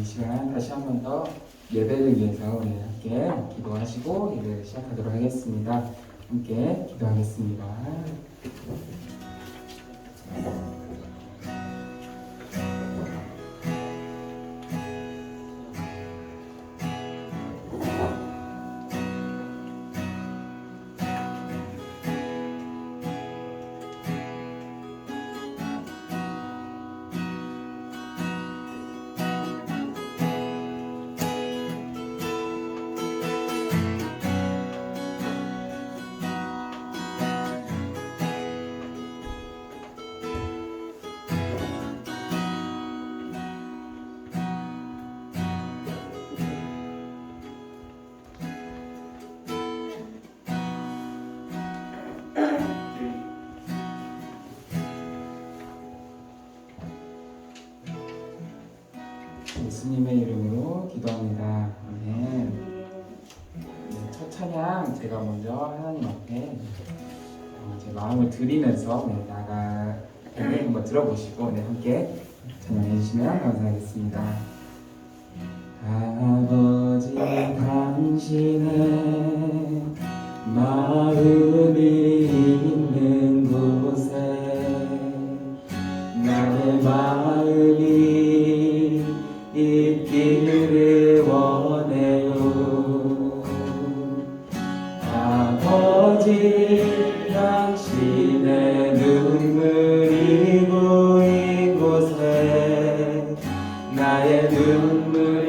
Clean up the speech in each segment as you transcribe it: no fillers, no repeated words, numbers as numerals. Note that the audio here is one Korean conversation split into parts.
시간 다시 한 번 더 예배를 위해서 우리 함께 기도하시고 예배를 시작하도록 하겠습니다. 함께 기도하겠습니다. 예수님의 이름으로 기도합니다. 아멘. 네, 첫 찬양 제가 먼저 하나님 앞에 제 마음을 드리면서 한번 들어보시고 함께 찬양해 주시면 감사하겠습니다. 아버지 당신의 마음이 있는 곳에 나의 마음이 있기를 원해요. 아버지 당신의 눈물이 고인 곳에 나의 눈물이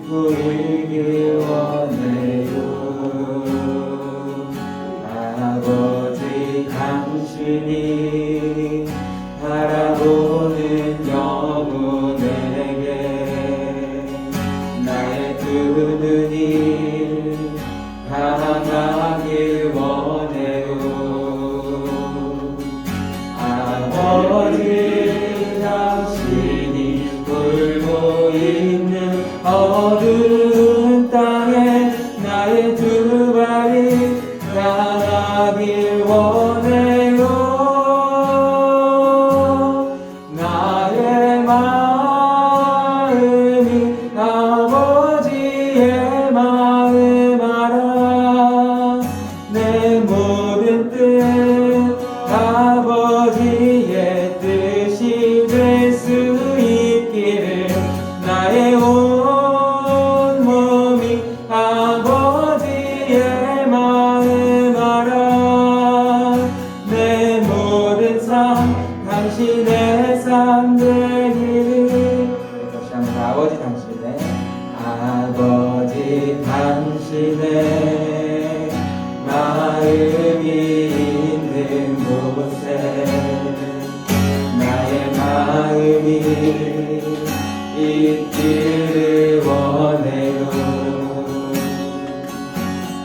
고이길 원해요. 아버지 당신이 바라보는 영혼에게 나의 두 눈이 향하길 원해요. 아버지 당신이 울고 있는 어두운 땅에 나의 두 발이 향하길 원해요. 나의 마음이 아버지의 마음 알아. 내 모든 뜻 아버지의 뜻이 될 수 있기를 나의 온 몸이 아버지의 마음 알아. 내 모든 삶 당신의 삶 되기를. 다시 한번 아버지 당신의 마음이 있는 곳에 나의 마음이 있기를 원해요.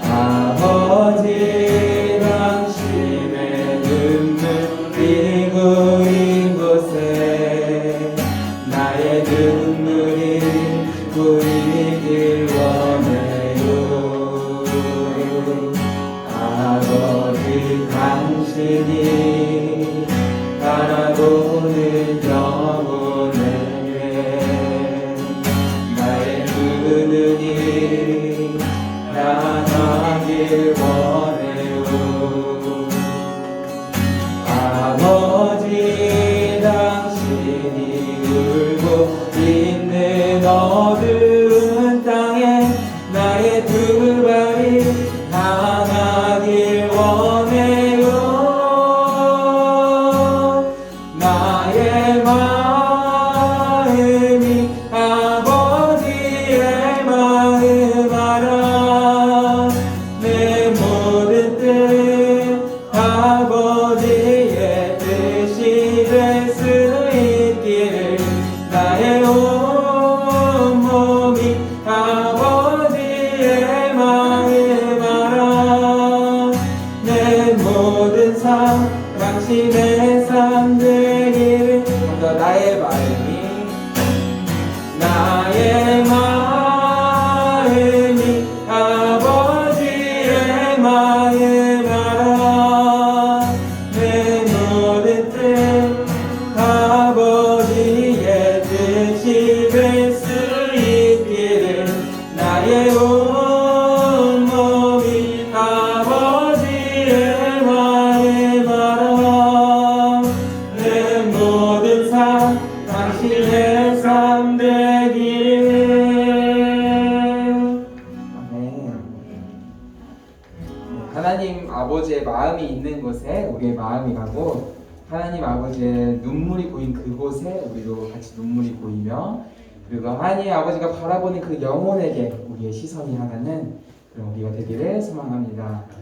아버지 당신의 눈물이 고인 곳에 나의 눈물이 고이길 원해요. 아버지 당신이 바라보는 영혼에게 나의 두 눈이 향하길 원해요. 아버지 당신이 울고 있는 어두운 땅에 나의 두 발이 향하길 원해요. 나의 마음이 아버지의 마음 알아. 내 모든 뜻 아버지의 뜻이 될 수 있기를 나의 온 몸이 되기를. 아멘. 하나님 아버지의 마음이 있는 곳에 우리의 마음이 가고, 하나님 아버지의 눈물이 보인 그곳에 우리도 같이 눈물이 보이며, 그리고 하나님 아버지가 바라보는 그 영혼에게 우리의 시선이 향하는 그런 우리가 되기를 소망합니다. 아멘.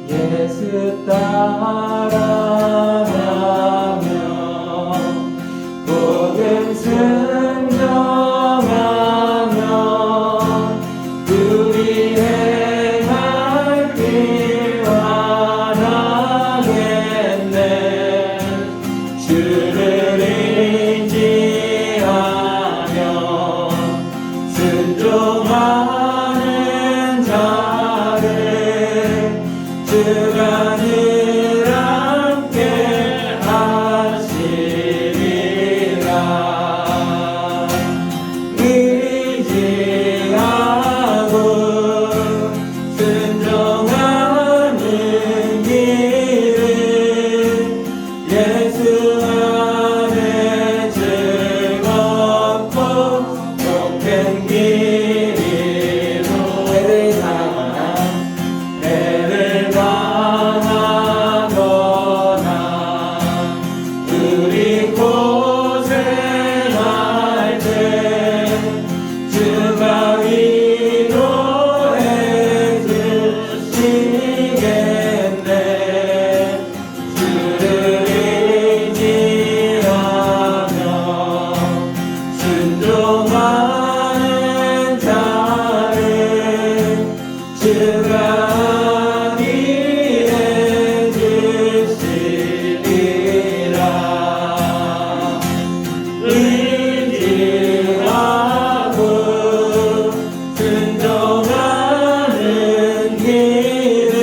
예수 따라가며 복음 순종하며 우리 행할 길 완하겠네. 주를 의지하며 순종하는 자를 주가 늘 함께 하시리라. 의지하고 순종하는 길은 예수 안에 즐겁고 좁은 길이로 배를 당하거나 우리 고생할 때 주가 위로해 주시겠네. 주를 의지하며 순종하는 자를 주가 위해 주시리라. 의지하고 순종하는 길은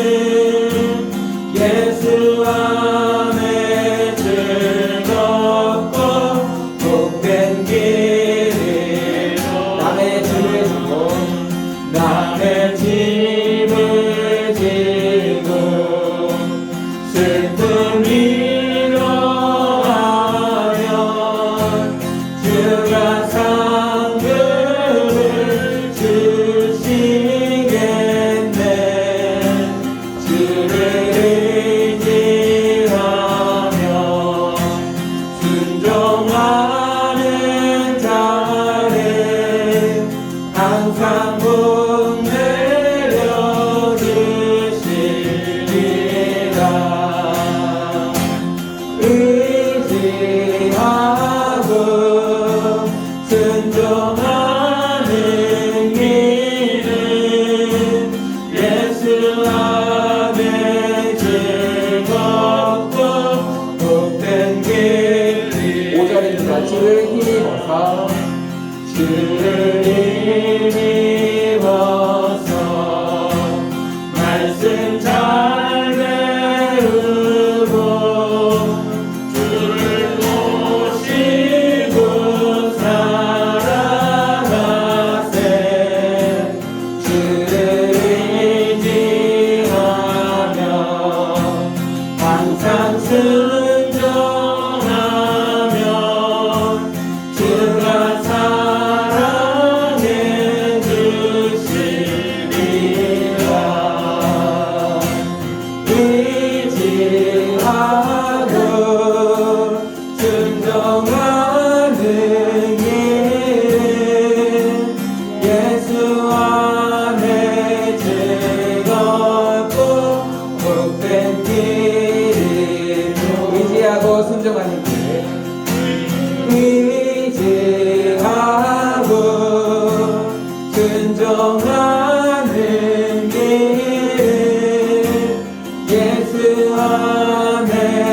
예수 안에 즐겁고 복된 길이로 남의 집을 지고 남의 집을 지고 슬픔 위로하면 주가 상급을 주시겠네. 주를 의지하며 순종하는 자를 항상 복 내려 주시리라. 의지하고 순종하는 길은 예수 안에 즐겁고 복된 길이. 5절입니다. 주를 힘입어서 주를 힘입어서 말씀 잘 배우고 주를 모시고 살아가세. 주를 의지하며 항상 순종하면 주가 사랑해 주시리라. 의지하고 순종하는 길은 예수 안에 즐겁고 복된 길이로. 의지하고 순종하는 길. 의지하고 순종하는 길은 예수 안에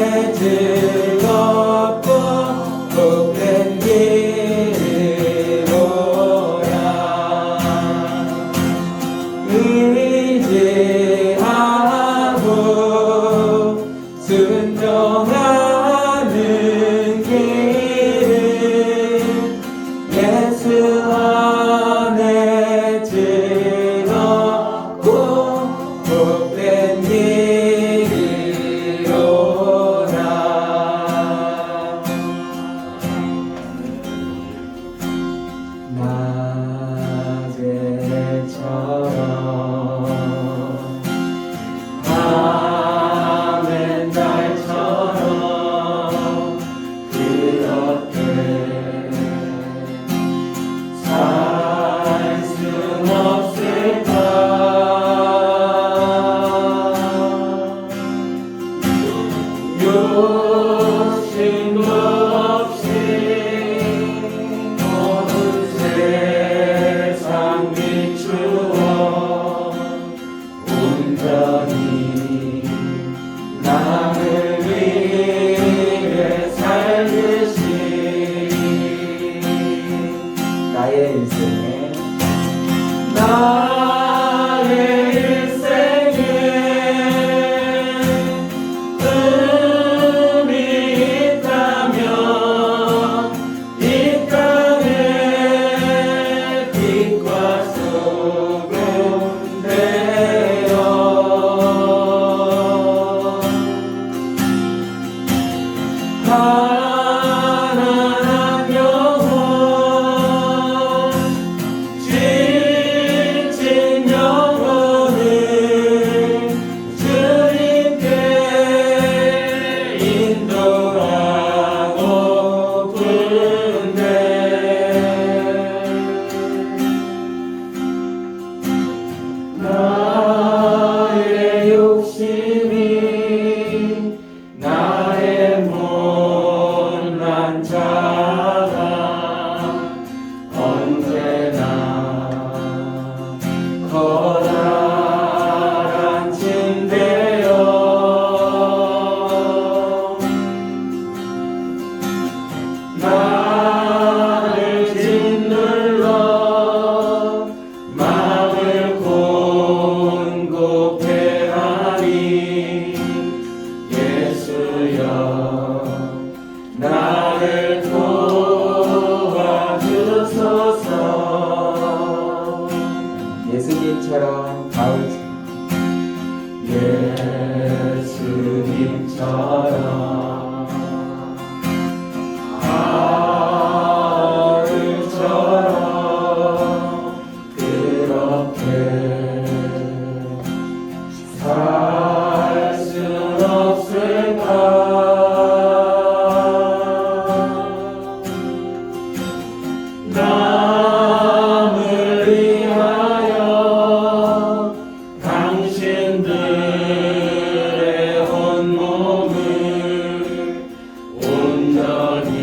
예수님처럼 가을처럼 그렇게 살 순 없을까? 남을 위하여 당신들의 온몸을 온전히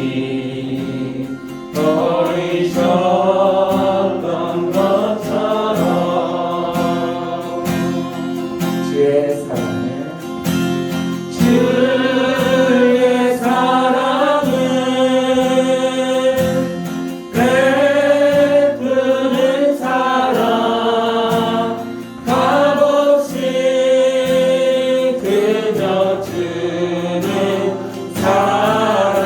버리셨던 것처럼 주의 사랑을 주의 사랑을 베푸는 사랑 값없이 그저 주는 사랑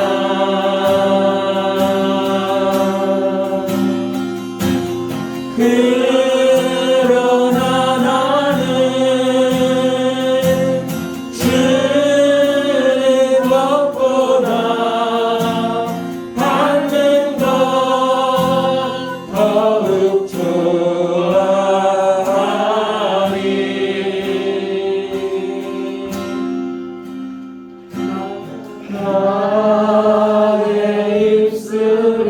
그러나 나는 주는 것보다 받는 것 더욱 좋아하니 나의 입술은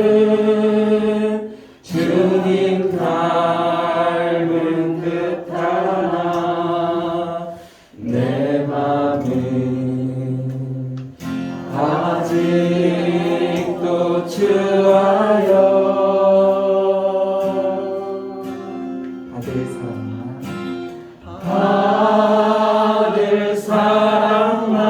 주님 닮은 듯하나 내 맘은 아직도 주하여 아들 사랑만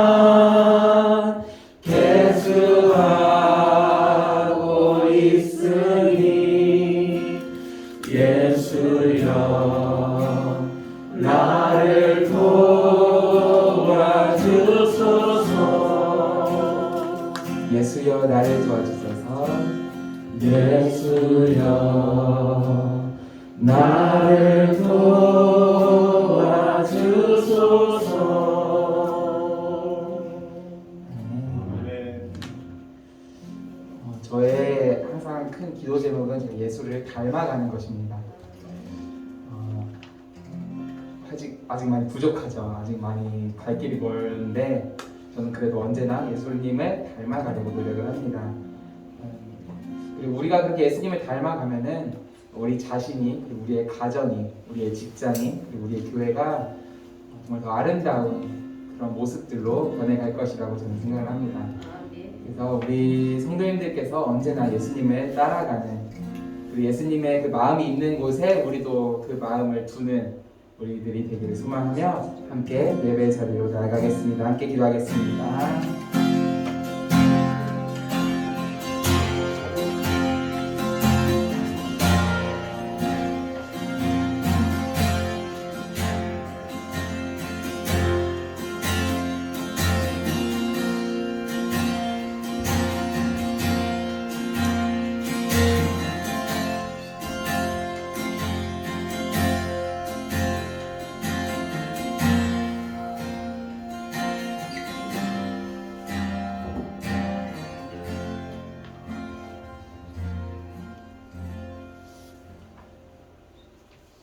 계수하고 있으니 예수여 나를 도와주소서. 예수여 나를 도와주소서. 예수여 나를 도와주소서. 예수를 닮아가는 것입니다. 아직 많이 부족하죠. 아직 많이 갈 길이 멀는데 저는 그래도 언제나 예수님을 닮아가려고 노력을 합니다. 그리고 우리가 그렇게 예수님을 닮아가면은 우리 자신이, 그리고 우리의 가정이, 우리의 직장이, 그리고 우리의 교회가 정말 더 아름다운 그런 모습들로 변해갈 것이라고 저는 생각을 합니다. 그래서 우리 성도님들께서 언제나 예수님을 따라가는, 그리고 예수님의 그 마음이 있는 곳에 우리도 그 마음을 두는 우리들이 되기를 소망하며 함께 예배 자리로 나아가겠습니다. 함께 기도하겠습니다.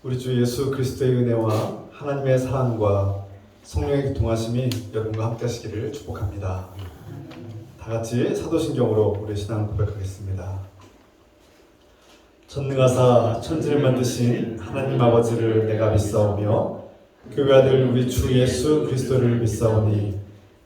우리 주 예수 그리스도의 은혜와 하나님의 사랑과 성령의 교통하심이 여러분과 함께 하시기를 축복합니다. 다 같이 사도신경으로 우리 신앙을 고백하겠습니다. 전능하사 천지를 만드신 하나님 아버지를 내가 믿사오며 그 아들 우리 주 예수 그리스도를 믿사오니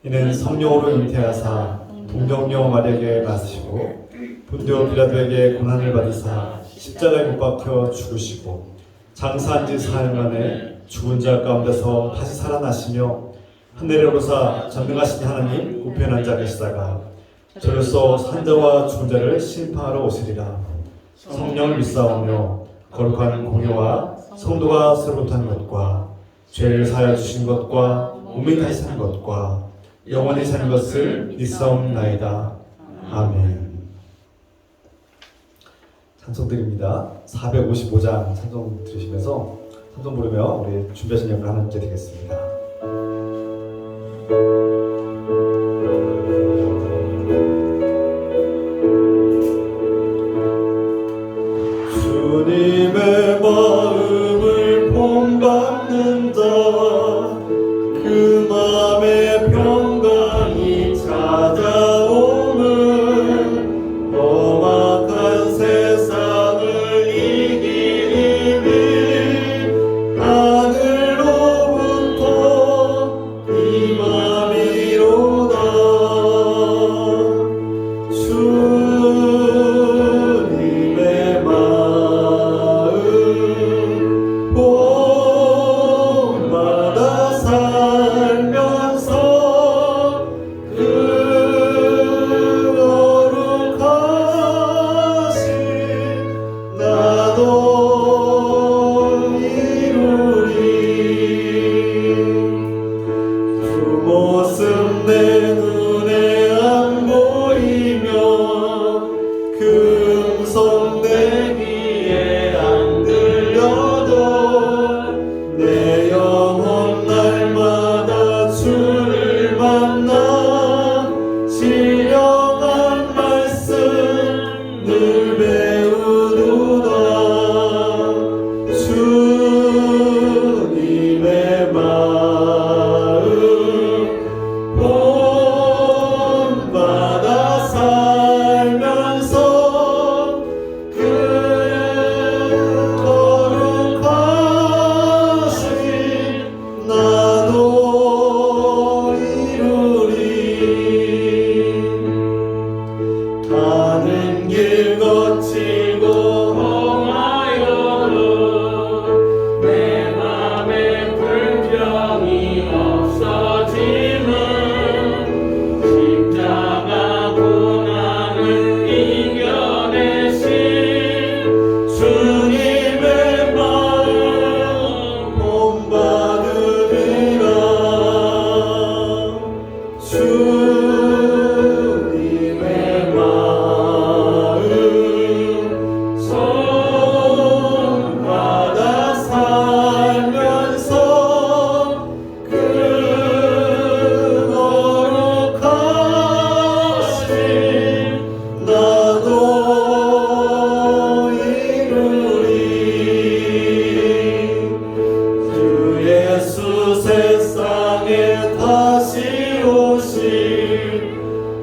이는 성령으로 잉태하사 동정녀 마리아에게 낳으시고 본디오 빌라도에게 고난을 받으사 십자가에 못 박혀 죽으시고 장사한 지 사흘 만에 죽은 자 가운데서 다시 살아나시며 하늘에 오르사 전능하신 하나님 우편에 앉아 계시다가 저로서 산자와 죽은 자를 심판하러 오시리라. 성령을 믿사오며 거룩한 공회와 성도가 서로부터 한 것과 죄를 사하여 주신 것과 몸이 다시 사는 것과 영원히 사는 것을 믿사옵나이다. 아멘. 찬송 드립니다. 455장 찬송 들으시면서 찬송 부르며 우리 준비하신 역을 하는 게 되겠습니다. 주님의 마음을 본받는 자 그 마음에 평강이 찾아오는 험악한 세상을 이기니 하늘로부터 이 마음이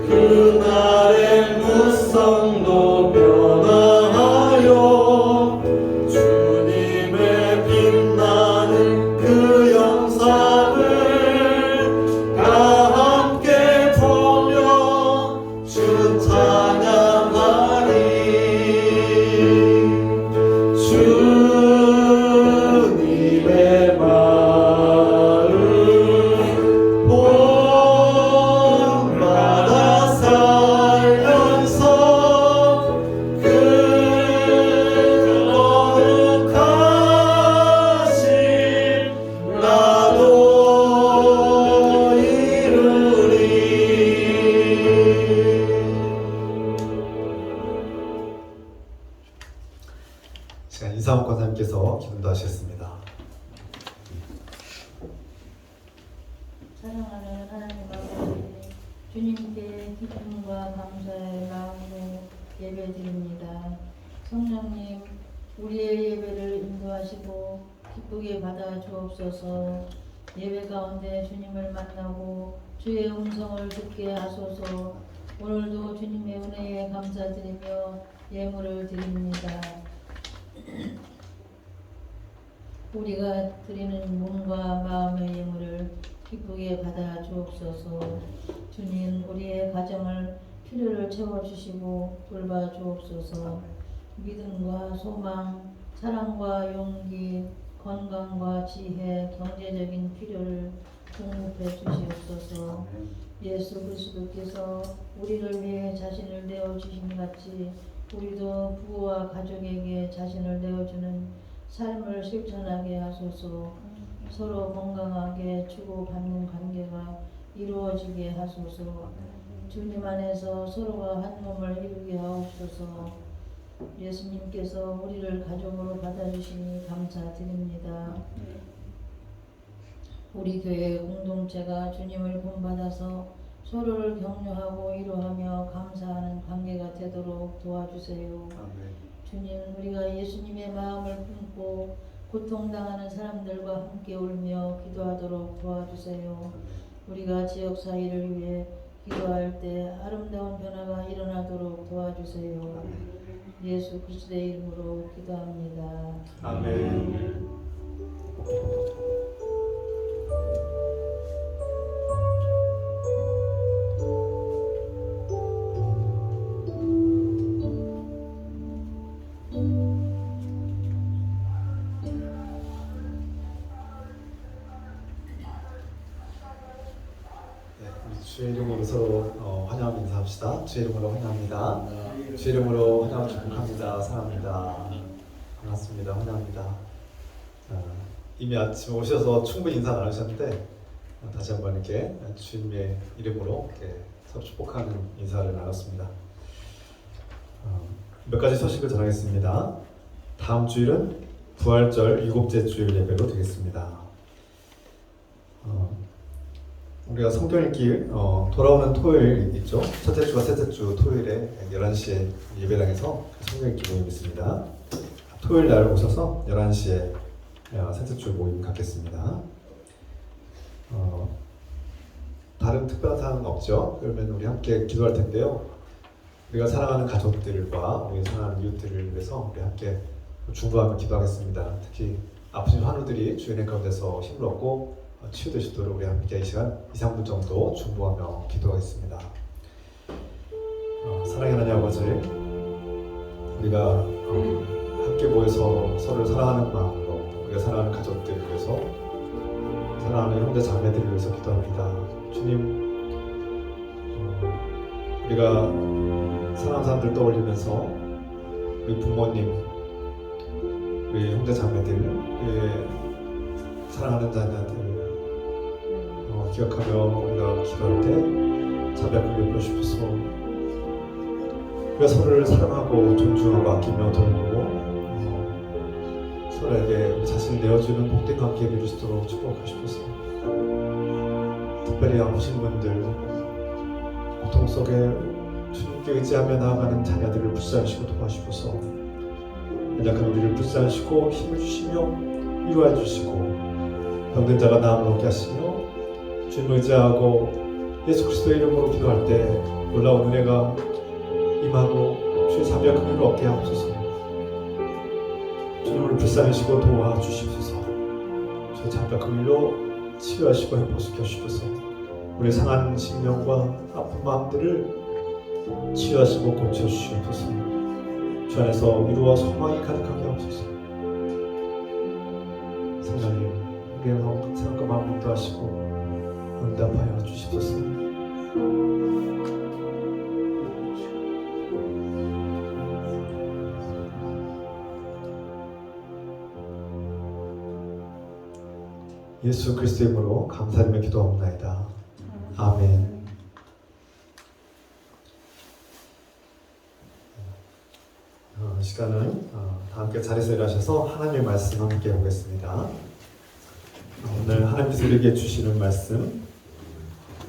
그날의 무성도 변화하여 주님의 빛나는 그 영상을 다 함께 보며 주 찬양하리. 주님의 마음 본받아 살면서 그 거룩하심 나도 이루리. 시간 이상훈 권사님께서 기도도 하시겠습니다. 사랑하는 하나님 아버지, 주님께 기쁨과 감사의 마음으로 예배드립니다. 성령님, 우리의 예배를 인도하시고 기쁘게 받아 주옵소서. 예배 가운데 주님을 만나고 주의 음성을 듣게 하소서. 오늘도 주님의 은혜에 감사드리며 예물을 드립니다. 우리가 드리는 몸과 마음의 예물을 기쁘게 받아 주옵소서. 주님, 우리의 가정을 필요를 채워주시고 돌봐 주옵소서. 믿음과 소망, 사랑과 용기, 건강과 지혜, 경제적인 필요를 공급해 주시옵소서. 예수 그리스도께서 우리를 위해 자신을 내어주신 같이 우리도 부부와 가족에게 자신을 내어주는 삶을 실천하게 하소서. 서로 건강하게 주고받는 관계가 이루어지게 하소서. 주님 안에서 서로가 한 몸을 이루게 하옵소서. 예수님께서 우리를 가족으로 받아주시니 감사드립니다. 우리 교회 공동체가 주님을 본받아서 서로를 격려하고 위로하며 감사하는 관계가 되도록 도와주세요. 주님, 우리가 예수님의 마음을 품고 고통당하는 사람들과 함께 울며 기도하도록 도와주세요. 우리가 지역 사회를 위해 기도할 때 아름다운 변화가 일어나도록 도와주세요. 예수 그리스도의 이름으로 기도합니다. 아멘. 주의 이름으로 서로 환영하며 인사합시다. 주의 이름으로 환영합니다. 주의 이름으로 환영을 축복합니다. 사랑합니다. 반갑습니다. 환영합니다. 이미 아침 오셔서 충분히 인사 나누셨는데 다시 한번 이렇게 주님의 이름으로 이렇게 서로 축복하는 인사를 나눴습니다. 몇 가지 소식을 전하겠습니다. 다음 주일은 부활절 7째 주일 예배로 되겠습니다. 우리가 성경 읽기 돌아오는 토요일 있죠? 첫째 주와 셋째 주 토요일에 11시에 예배당에서 성경 읽기 모임 있습니다. 토요일 날 오셔서 11시에 셋째 주 모임 갖겠습니다. 다른 특별한 사항은 없죠? 그러면 우리 함께 기도할 텐데요. 우리가 사랑하는 가족들과 우리 사랑하는 이웃들을 위해서 우리 함께 중보하며 기도하겠습니다. 특히 아프신 환우들이 주인의 가운데서 힘을 얻고 치유되시도록 우리 함께 이 시간 2-3분 정도 중보하며 기도하겠습니다. 사랑의 하나님 아버지, 우리가 함께 모여서 서로를 사랑하는 마음으로 우리가 사랑하는 가족들을 위해서, 사랑하는 형제 자매들을 위해서 기도합니다. 주님, 우리가 사랑하는 사람들 떠올리면서 우리 부모님, 우리 형제 자매들, 우리 사랑하는 자녀들 기억하며 우리가 기도할 때 자비하게 베푸시옵소서. 우리가 서로를 사랑하고 존중하고 아끼며 돌보고 서로에게 우리 자신을 내어주는 복된 관계를 이룰 수 있도록 축복하시옵소서. 특별히 아프신 분들, 고통 속에 주님께 의지하며 나아가는 자녀들을 불쌍하시고 도와주시옵소서. 연약한 우리를 불쌍하시고 힘을 주시며 위로해 주시고 병든 자가 나음을 얻게 하시며 주님 의지하고 예수 그리스도의 이름으로 기도할 때 놀라운 은혜가 임하고 주의 자비와 긍휼을 얻게 하옵소서. 주님을 불쌍히시고 도와주시옵소서. 주의 자비와 긍휼로 치유하시고 회복시켜 주시옵소서. 우리 상한 심령과 아픈 마음들을 치유하시고 고쳐주시옵소서. 주 안에서 위로와 소망이 가득하게 하옵소서. 성령님, 우리의 생각과 마음을 인도하시고 응답하여 주시옵소서. 예수 그리스도의 이름으로 감사드리며 기도합니다. 아멘. 시간은 다 함께 자리에서 일하셔서 하나님의 말씀 함께 보겠습니다. 오늘 하나님께서 우리에게 주시는 말씀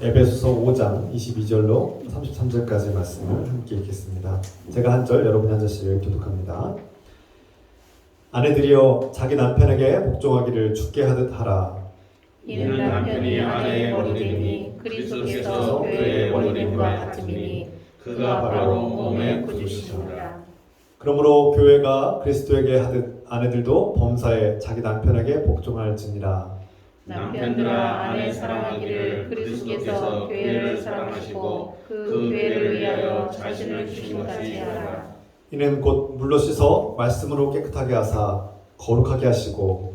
에베소서 5장 22절로 33절까지 말씀을 함께 읽겠습니다. 제가 한 절, 여러분이 한 절씩 교독합니다. 아내들이여 자기 남편에게 복종하기를 주께 하듯 하라. 이는 남편이 아내의 원리니 그리스도께서 교회의 원리님과 같음이니 그가 바로 몸의 구주시니라. 그러므로 교회가 그리스도에게 하듯 아내들도 범사에 자기 남편에게 복종할지니라. 남편들아 아내 사랑하기를 그리스도께서 교회를 사랑하시고 그 교회를 위하여 자신을 주신 같이 하라. 이는 곧 물로 씻어 말씀으로 깨끗하게 하사 거룩하게 하시고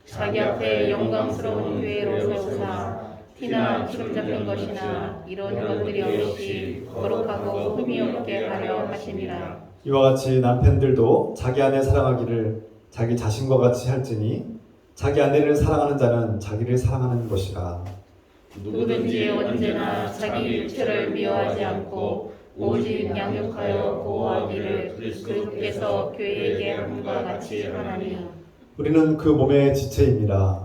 자기 앞에 영광스러운 교회로 세우사 티나 기름 잡힌 것이나 이런 것들이 없이 거룩하고 흠이 없게 하려 하심이라. 이와 같이 남편들도 자기 아내 사랑하기를 자기 자신과 같이 할지니 자기 아내를 사랑하는 자는 자기를 사랑하는 것이라. 누구든지 언제나 자기 육체를 미워하지 않고 오직 양육하여 보호하기를 그리스도께서 교회에게 함과 같이 하나니. 우리는 그 몸의 지체입니다.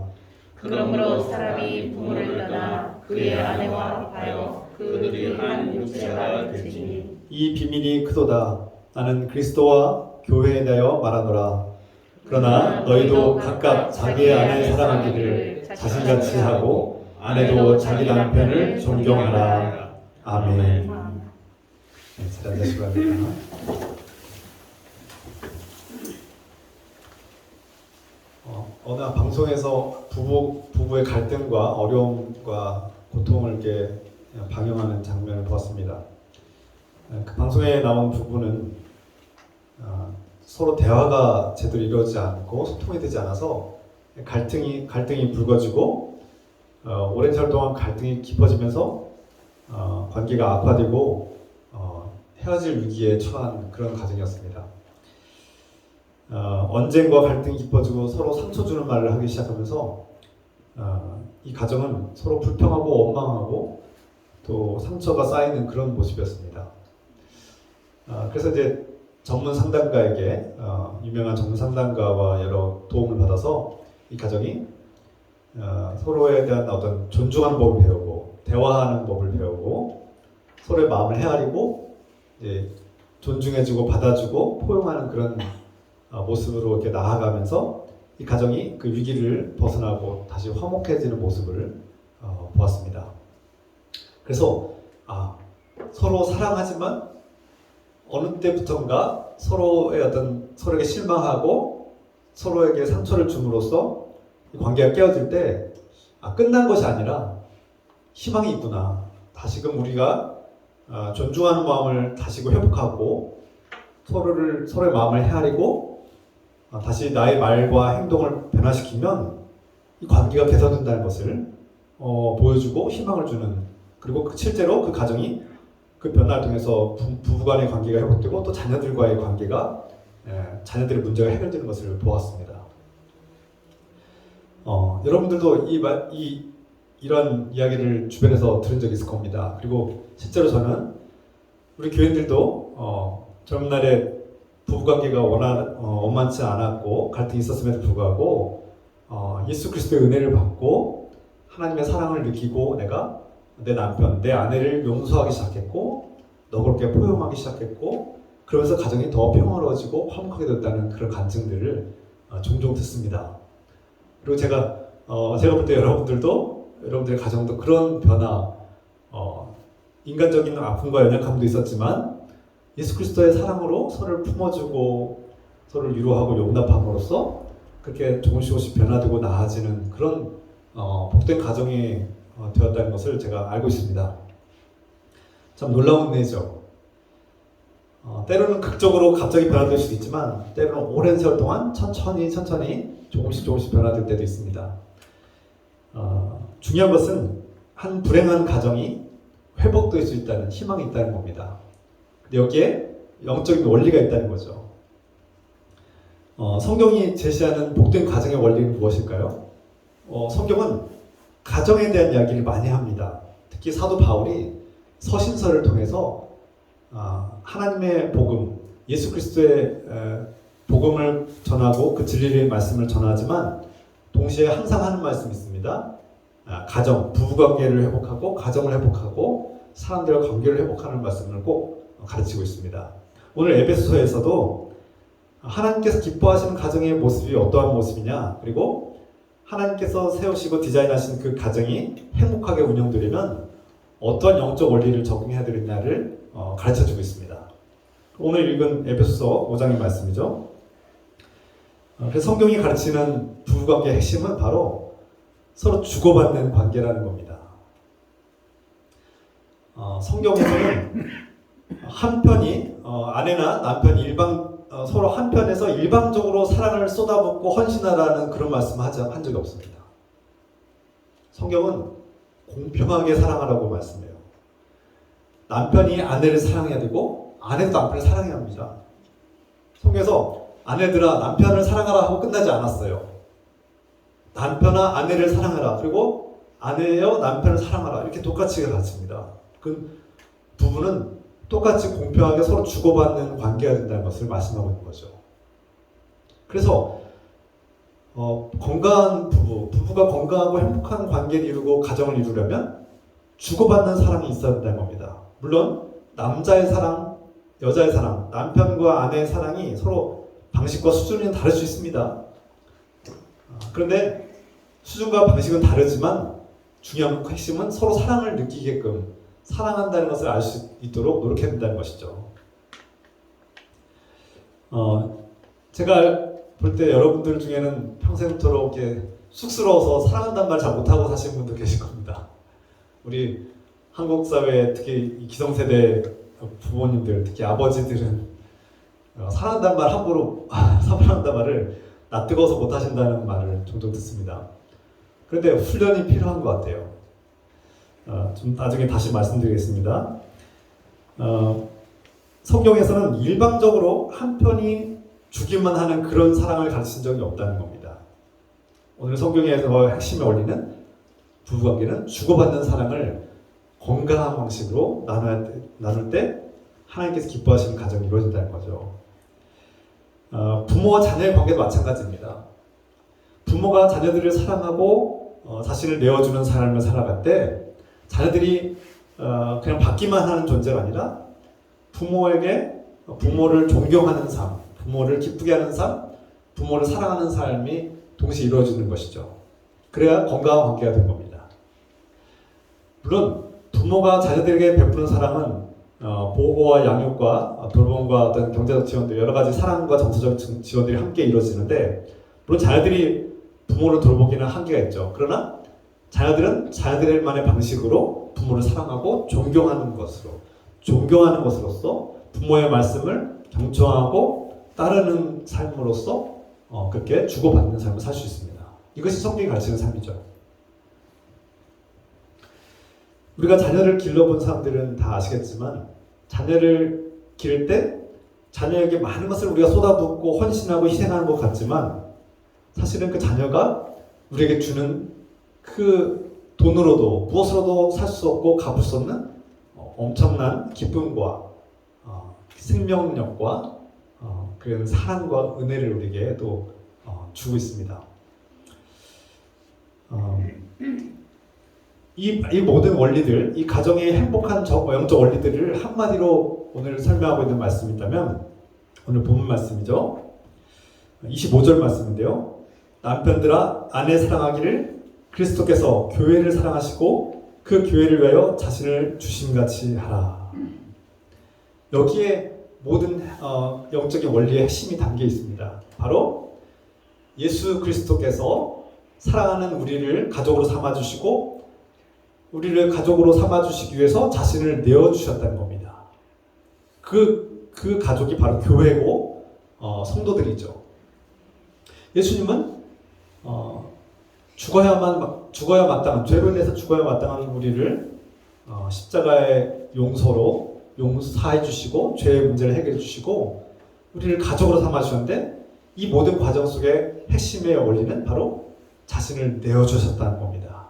그러므로 사람이 부모를 떠나 그의 아내와 합하여 그들이 한 육체가 되지니. 이 비밀이 크도다. 나는 그리스도와 교회에 대하여 말하노라. 그러나 너희도 각각 자기의 아내 사랑하기를 자신같이 하고 아내도 자기 남편을 존경하라. 아멘. 네, 잘 앉으시기 바랍니다. 어느 방송에서 부부의 갈등과 어려움과 고통을 이렇게 방영하는 장면을 보았습니다. 그 방송에 나온 부부는 서로 대화가 제대로 이루어지지 않고 소통이 되지 않아서 갈등이 불거지고 오랜 세월 동안 갈등이 깊어지면서 관계가 악화되고 헤어질 위기에 처한 그런 과정이었습니다. 언쟁과 갈등이 깊어지고 서로 상처 주는 말을 하기 시작하면서 이 가정은 서로 불평하고 원망하고 또 상처가 쌓이는 그런 모습이었습니다. 그래서 이제 전문 상담가에게 유명한 전문 상담가와 여러 도움을 받아서 이 가정이 서로에 대한 어떤 존중하는 법을 배우고 대화하는 법을 배우고 서로의 마음을 헤아리고 이제 존중해주고 받아주고 포용하는 그런 모습으로 이렇게 나아가면서 이 가정이 그 위기를 벗어나고 다시 화목해지는 모습을 보았습니다. 그래서 서로 사랑하지만 어느 때부턴가 서로에게 실망하고 서로에게 상처를 줌으로써 이 관계가 깨어질 때 끝난 것이 아니라 희망이 있구나. 다시금 우리가 존중하는 마음을 다시금 회복하고 서로의 마음을 헤아리고 다시 나의 말과 행동을 변화시키면 이 관계가 개선된다는 것을 보여주고 희망을 주는, 그리고 실제로 그 가정이 그 변화를 통해서 부부간의 관계가 회복되고 또 자녀들과의 관계가 자녀들의 문제가 해결되는 것을 보았습니다. 여러분들도 이런 이야기를 주변에서 들은 적이 있을 겁니다. 그리고 실제로 저는 우리 교인들도 젊은 날에 부부관계가 원만치 않았고 갈등이 있었음에도 불구하고 예수 그리스도의 은혜를 받고 하나님의 사랑을 느끼고 내가 내 남편, 내 아내를 용서하기 시작했고 너그럽게 포용하기 시작했고 그러면서 가정이 더 평화로워지고 화목하게 됐다는 그런 간증들을 종종 듣습니다. 그리고 제가 볼 때 여러분들의 가정도 그런 변화, 인간적인 아픔과 연약함도 있었지만 예수 그리스도의 사랑으로 서로를 품어주고 서로를 위로하고 용납함으로써 그렇게 조금씩 변화되고 나아지는 그런 복된 가정이 되었다는 것을 제가 알고 있습니다. 참 놀라운 은혜죠. 때로는 극적으로 갑자기 변화될 수도 있지만 때로는 오랜 세월 동안 천천히 조금씩 변화될 때도 있습니다. 중요한 것은 한 불행한 가정이 회복될 수 있다는 희망이 있다는 겁니다. 근데 여기에 영적인 원리가 있다는 거죠. 성경이 제시하는 복된 가정의 원리는 무엇일까요? 성경은 가정에 대한 이야기를 많이 합니다. 특히 사도 바울이 서신서를 통해서 하나님의 복음, 예수 그리스도의 복음을 전하고 그 진리의 말씀을 전하지만 동시에 항상 하는 말씀이 있습니다. 가정, 부부관계를 회복하고 가정을 회복하고 사람들과 관계를 회복하는 말씀을 꼭 가르치고 있습니다. 오늘 에베소서에서도 하나님께서 기뻐하시는 가정의 모습이 어떠한 모습이냐, 그리고 하나님께서 세우시고 디자인하신 그 가정이 행복하게 운영되려면 어떠한 영적 원리를 적용해야 되느냐를 가르쳐주고 있습니다. 오늘 읽은 에베소서 5장의 말씀이죠. 그래서 성경이 가르치는 부부관계의 핵심은 바로 서로 주고받는 관계라는 겁니다. 성경에서는 한편이 아내나 남편이 서로 한편에서 일방적으로 사랑을 쏟아붓고 헌신하라는 그런 말씀을 한 적이 없습니다. 성경은 공평하게 사랑하라고 말씀해요. 남편이 아내를 사랑해야 되고 아내도 남편을 사랑해야 합니다. 성경에서 아내들아 남편을 사랑하라 하고 끝나지 않았어요. 남편아 아내를 사랑하라, 그리고 아내여 남편을 사랑하라, 이렇게 똑같이 가르칩니다. 그 부부는 똑같이 공평하게 서로 주고받는 관계가 된다는 것을 말씀하고 있는 거죠. 그래서 건강한 부부가 건강하고 행복한 관계를 이루고 가정을 이루려면 주고받는 사랑이 있어야 된다는 겁니다. 물론 남자의 사랑, 여자의 사랑, 남편과 아내의 사랑이 서로 방식과 수준이 다를 수 있습니다. 그런데 수준과 방식은 다르지만 중요한 핵심은 서로 사랑을 느끼게끔 사랑한다는 것을 알 수 있도록 노력해야 된다는 것이죠. 제가 볼 때 여러분들 중에는 평생토록 이렇게 쑥스러워서 사랑한다는 말 잘 못하고 사시는 분도 계실 겁니다. 우리 한국 사회에 특히 기성세대 부모님들, 특히 아버지들은 사랑한다는 말 함부로 사랑한다는 말을 낯뜨거워서 못하신다는 말을 종종 듣습니다. 그런데 훈련이 필요한 것 같아요. 좀 나중에 다시 말씀드리겠습니다. 성경에서는 일방적으로 한 편이 주기만 하는 그런 사랑을 가르친 적이 없다는 겁니다. 오늘 성경에서 핵심의 원리는 부부관계는 주고받는 사랑을 건강한 방식으로 나눌 때 하나님께서 기뻐하시는 가정이 이루어진다는 거죠. 부모와 자녀의 관계도 마찬가지입니다. 부모가 자녀들을 사랑하고 자신을 내어주는 삶을 살아갈 때 자녀들이 그냥 받기만 하는 존재가 아니라 부모를 존경하는 삶, 부모를 기쁘게 하는 삶, 부모를 사랑하는 삶이 동시에 이루어지는 것이죠. 그래야 건강한 관계가 된 겁니다. 물론 부모가 자녀들에게 베푸는 사랑은 보호와 양육과 돌봄과 어떤 경제적 지원들, 여러 가지 사랑과 정서적 지원들이 함께 이루어지는데, 물론 자녀들이 부모를 돌보기는 한계가 있죠. 그러나 자녀들은 자녀들만의 방식으로 부모를 사랑하고 존경하는 것으로서 부모의 말씀을 경청하고 따르는 삶으로써 그렇게 주고받는 삶을 살 수 있습니다. 이것이 성경이 가르치는 삶이죠. 우리가 자녀를 길러본 사람들은 다 아시겠지만 자녀를 기를 때 자녀에게 많은 것을 우리가 쏟아붓고 헌신하고 희생하는 것 같지만 사실은 그 자녀가 우리에게 주는 그 돈으로도 무엇으로도 살 수 없고 갚을 수 없는 엄청난 기쁨과 생명력과 그런 사랑과 은혜를 우리에게 또 주고 있습니다. 이 모든 원리들, 이 가정의 행복한 영적 원리들을 한마디로 오늘 설명하고 있는 말씀이 있다면 오늘 본문 말씀이죠. 25절 말씀인데요. 남편들아 아내 사랑하기를 그리스도께서 교회를 사랑하시고 그 교회를 위하여 자신을 주심같이 하라. 여기에 모든 영적인 원리의 핵심이 담겨 있습니다. 바로 예수 그리스도께서 사랑하는 우리를 가족으로 삼아주시고 우리를 가족으로 삼아주시기 위해서 자신을 내어주셨다는 겁니다. 그 가족이 바로 교회고 성도들이죠. 예수님은 죽어야 마땅한, 죄로 인해서 죽어야 마땅한 우리를 십자가의 용서로 용서해 주시고 죄의 문제를 해결해 주시고 우리를 가족으로 삼아 주셨는데 이 모든 과정 속에 핵심의 원리는 바로 자신을 내어주셨다는 겁니다.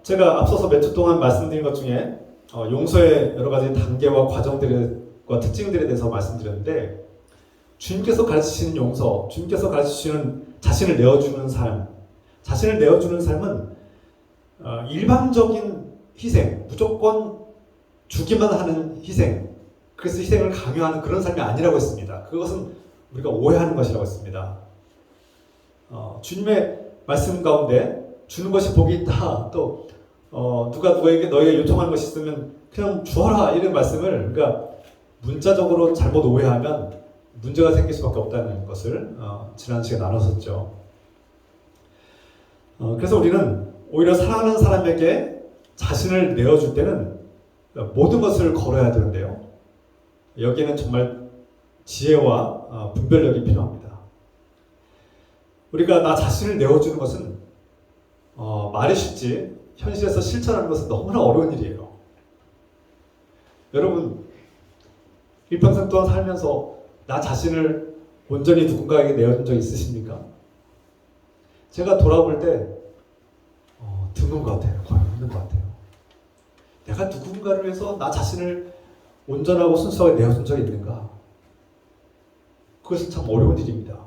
제가 앞서서 몇 주 동안 말씀드린 것 중에 용서의 여러 가지 단계와 과정들과 특징들에 대해서 말씀드렸는데 주님께서 가르치시는 용서, 주님께서 가르치시는 자신을 내어주는 삶, 자신을 내어주는 삶은 일방적인 희생, 무조건 주기만 하는 희생, 그래서 희생을 강요하는 그런 삶이 아니라고 했습니다. 그것은 우리가 오해하는 것이라고 했습니다. 주님의 말씀 가운데 주는 것이 복이 있다. 또 누가 누구에게 너에게 요청하는 것이 있으면 그냥 주어라 이런 말씀을 그러니까 문자적으로 잘못 오해하면 문제가 생길 수밖에 없다는 것을 지난 시간에 나눴었죠. 그래서 우리는 오히려 사랑하는 사람에게 자신을 내어줄 때는 모든 것을 걸어야 되는데요. 여기에는 정말 지혜와 분별력이 필요합니다. 우리가 나 자신을 내어주는 것은 말이 쉽지 현실에서 실천하는 것은 너무나 어려운 일이에요. 여러분 일평생 동안 살면서 나 자신을 온전히 누군가에게 내어준 적 있으십니까? 제가 돌아볼 때 드문 것 같아요. 거의 없는 것 같아요. 내가 누군가를 위해서 나 자신을 온전하고 순수하게 내어준 적이 있는가? 그것은 참 어려운 일입니다.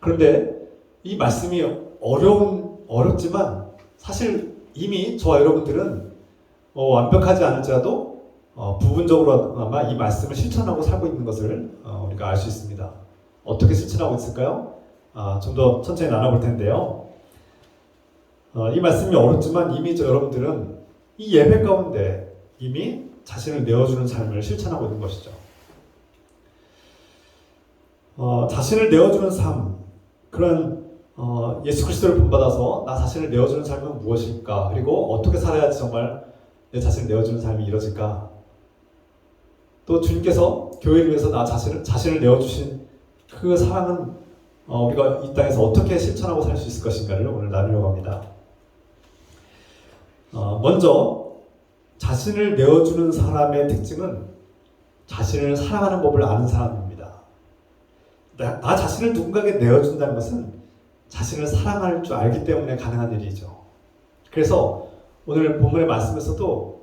그런데 이 말씀이 어렵지만 사실 이미 저와 여러분들은 완벽하지 않을지라도 부분적으로나마 이 말씀을 실천하고 살고 있는 것을 우리가 알 수 있습니다. 어떻게 실천하고 있을까요? 좀 더 천천히 나눠볼 텐데요. 이 말씀이 어렵지만 이미 여러분들은 이 예배 가운데 이미 자신을 내어주는 삶을 실천하고 있는 것이죠. 자신을 내어주는 삶, 그런 예수 그리스도를 본받아서 나 자신을 내어주는 삶은 무엇일까? 그리고 어떻게 살아야지 정말 내 자신을 내어주는 삶이 이루어질까? 또 주님께서 교회를 위해서 나 자신을 내어주신 그 사랑은 우리가 이 땅에서 어떻게 실천하고 살 수 있을 것인가를 오늘 나누려고 합니다. 먼저 자신을 내어주는 사람의 특징은 자신을 사랑하는 법을 아는 사람입니다. 나 자신을 누군가에게 내어준다는 것은 자신을 사랑할 줄 알기 때문에 가능한 일이죠. 그래서 오늘 본문의 말씀에서도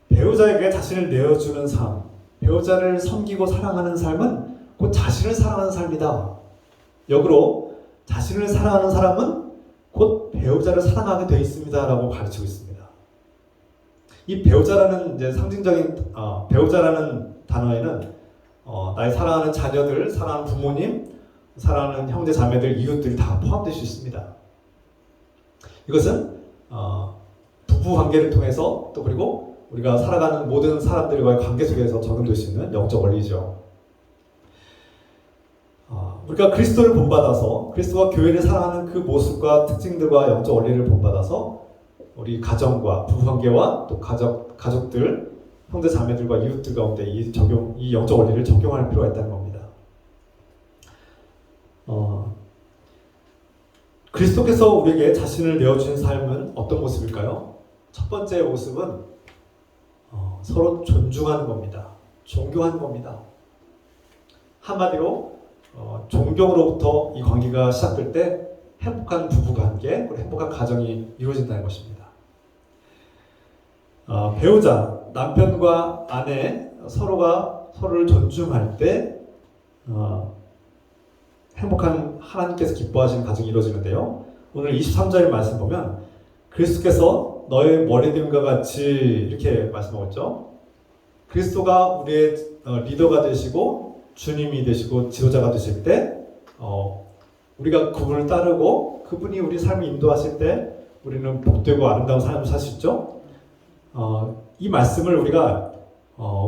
배우자에게 자신을 내어주는 삶, 배우자를 섬기고 사랑하는 삶은 곧 자신을 사랑하는 삶이다. 역으로 자신을 사랑하는 사람은 곧 배우자를 사랑하게 되어 있습니다라고 가르치고 있습니다. 이 배우자라는 이제 상징적인 배우자라는 단어에는 나의 사랑하는 자녀들, 사랑하는 부모님, 사랑하는 형제 자매들, 이웃들이 다 포함될 수 있습니다. 이것은 부부 관계를 통해서 또 그리고 우리가 살아가는 모든 사람들과의 관계 속에서 적용될 수 있는 영적 원리죠. 우리가 그리스도를 본받아서 그리스도와 교회를 사랑하는 그 모습과 특징들과 영적 원리를 본받아서 우리 가정과 부부관계와 또 가족들, 형제 자매들과 이웃들 가운데 이 영적 원리를 적용할 필요가 있다는 겁니다. 그리스도께서 우리에게 자신을 내어주신 삶은 어떤 모습일까요? 첫 번째 모습은 서로 존중하는 겁니다. 존경하는 겁니다. 한마디로 존경으로부터 이 관계가 시작될 때 행복한 부부관계, 그리고 행복한 가정이 이루어진다는 것입니다. 배우자, 남편과 아내 서로가 서로를 존중할 때 행복한 하나님께서 기뻐하시는 가정이 이루어지는데요. 오늘 23절 말씀 보면 그리스도께서 너의 머리됨과 같이 이렇게 말씀하고 있죠. 그리스도가 우리의 리더가 되시고 주님이 되시고 지도자가 되실 때 우리가 그분을 따르고 그분이 우리 삶을 인도하실 때 우리는 복되고 아름다운 삶을 살 수 있죠. 이 말씀을 우리가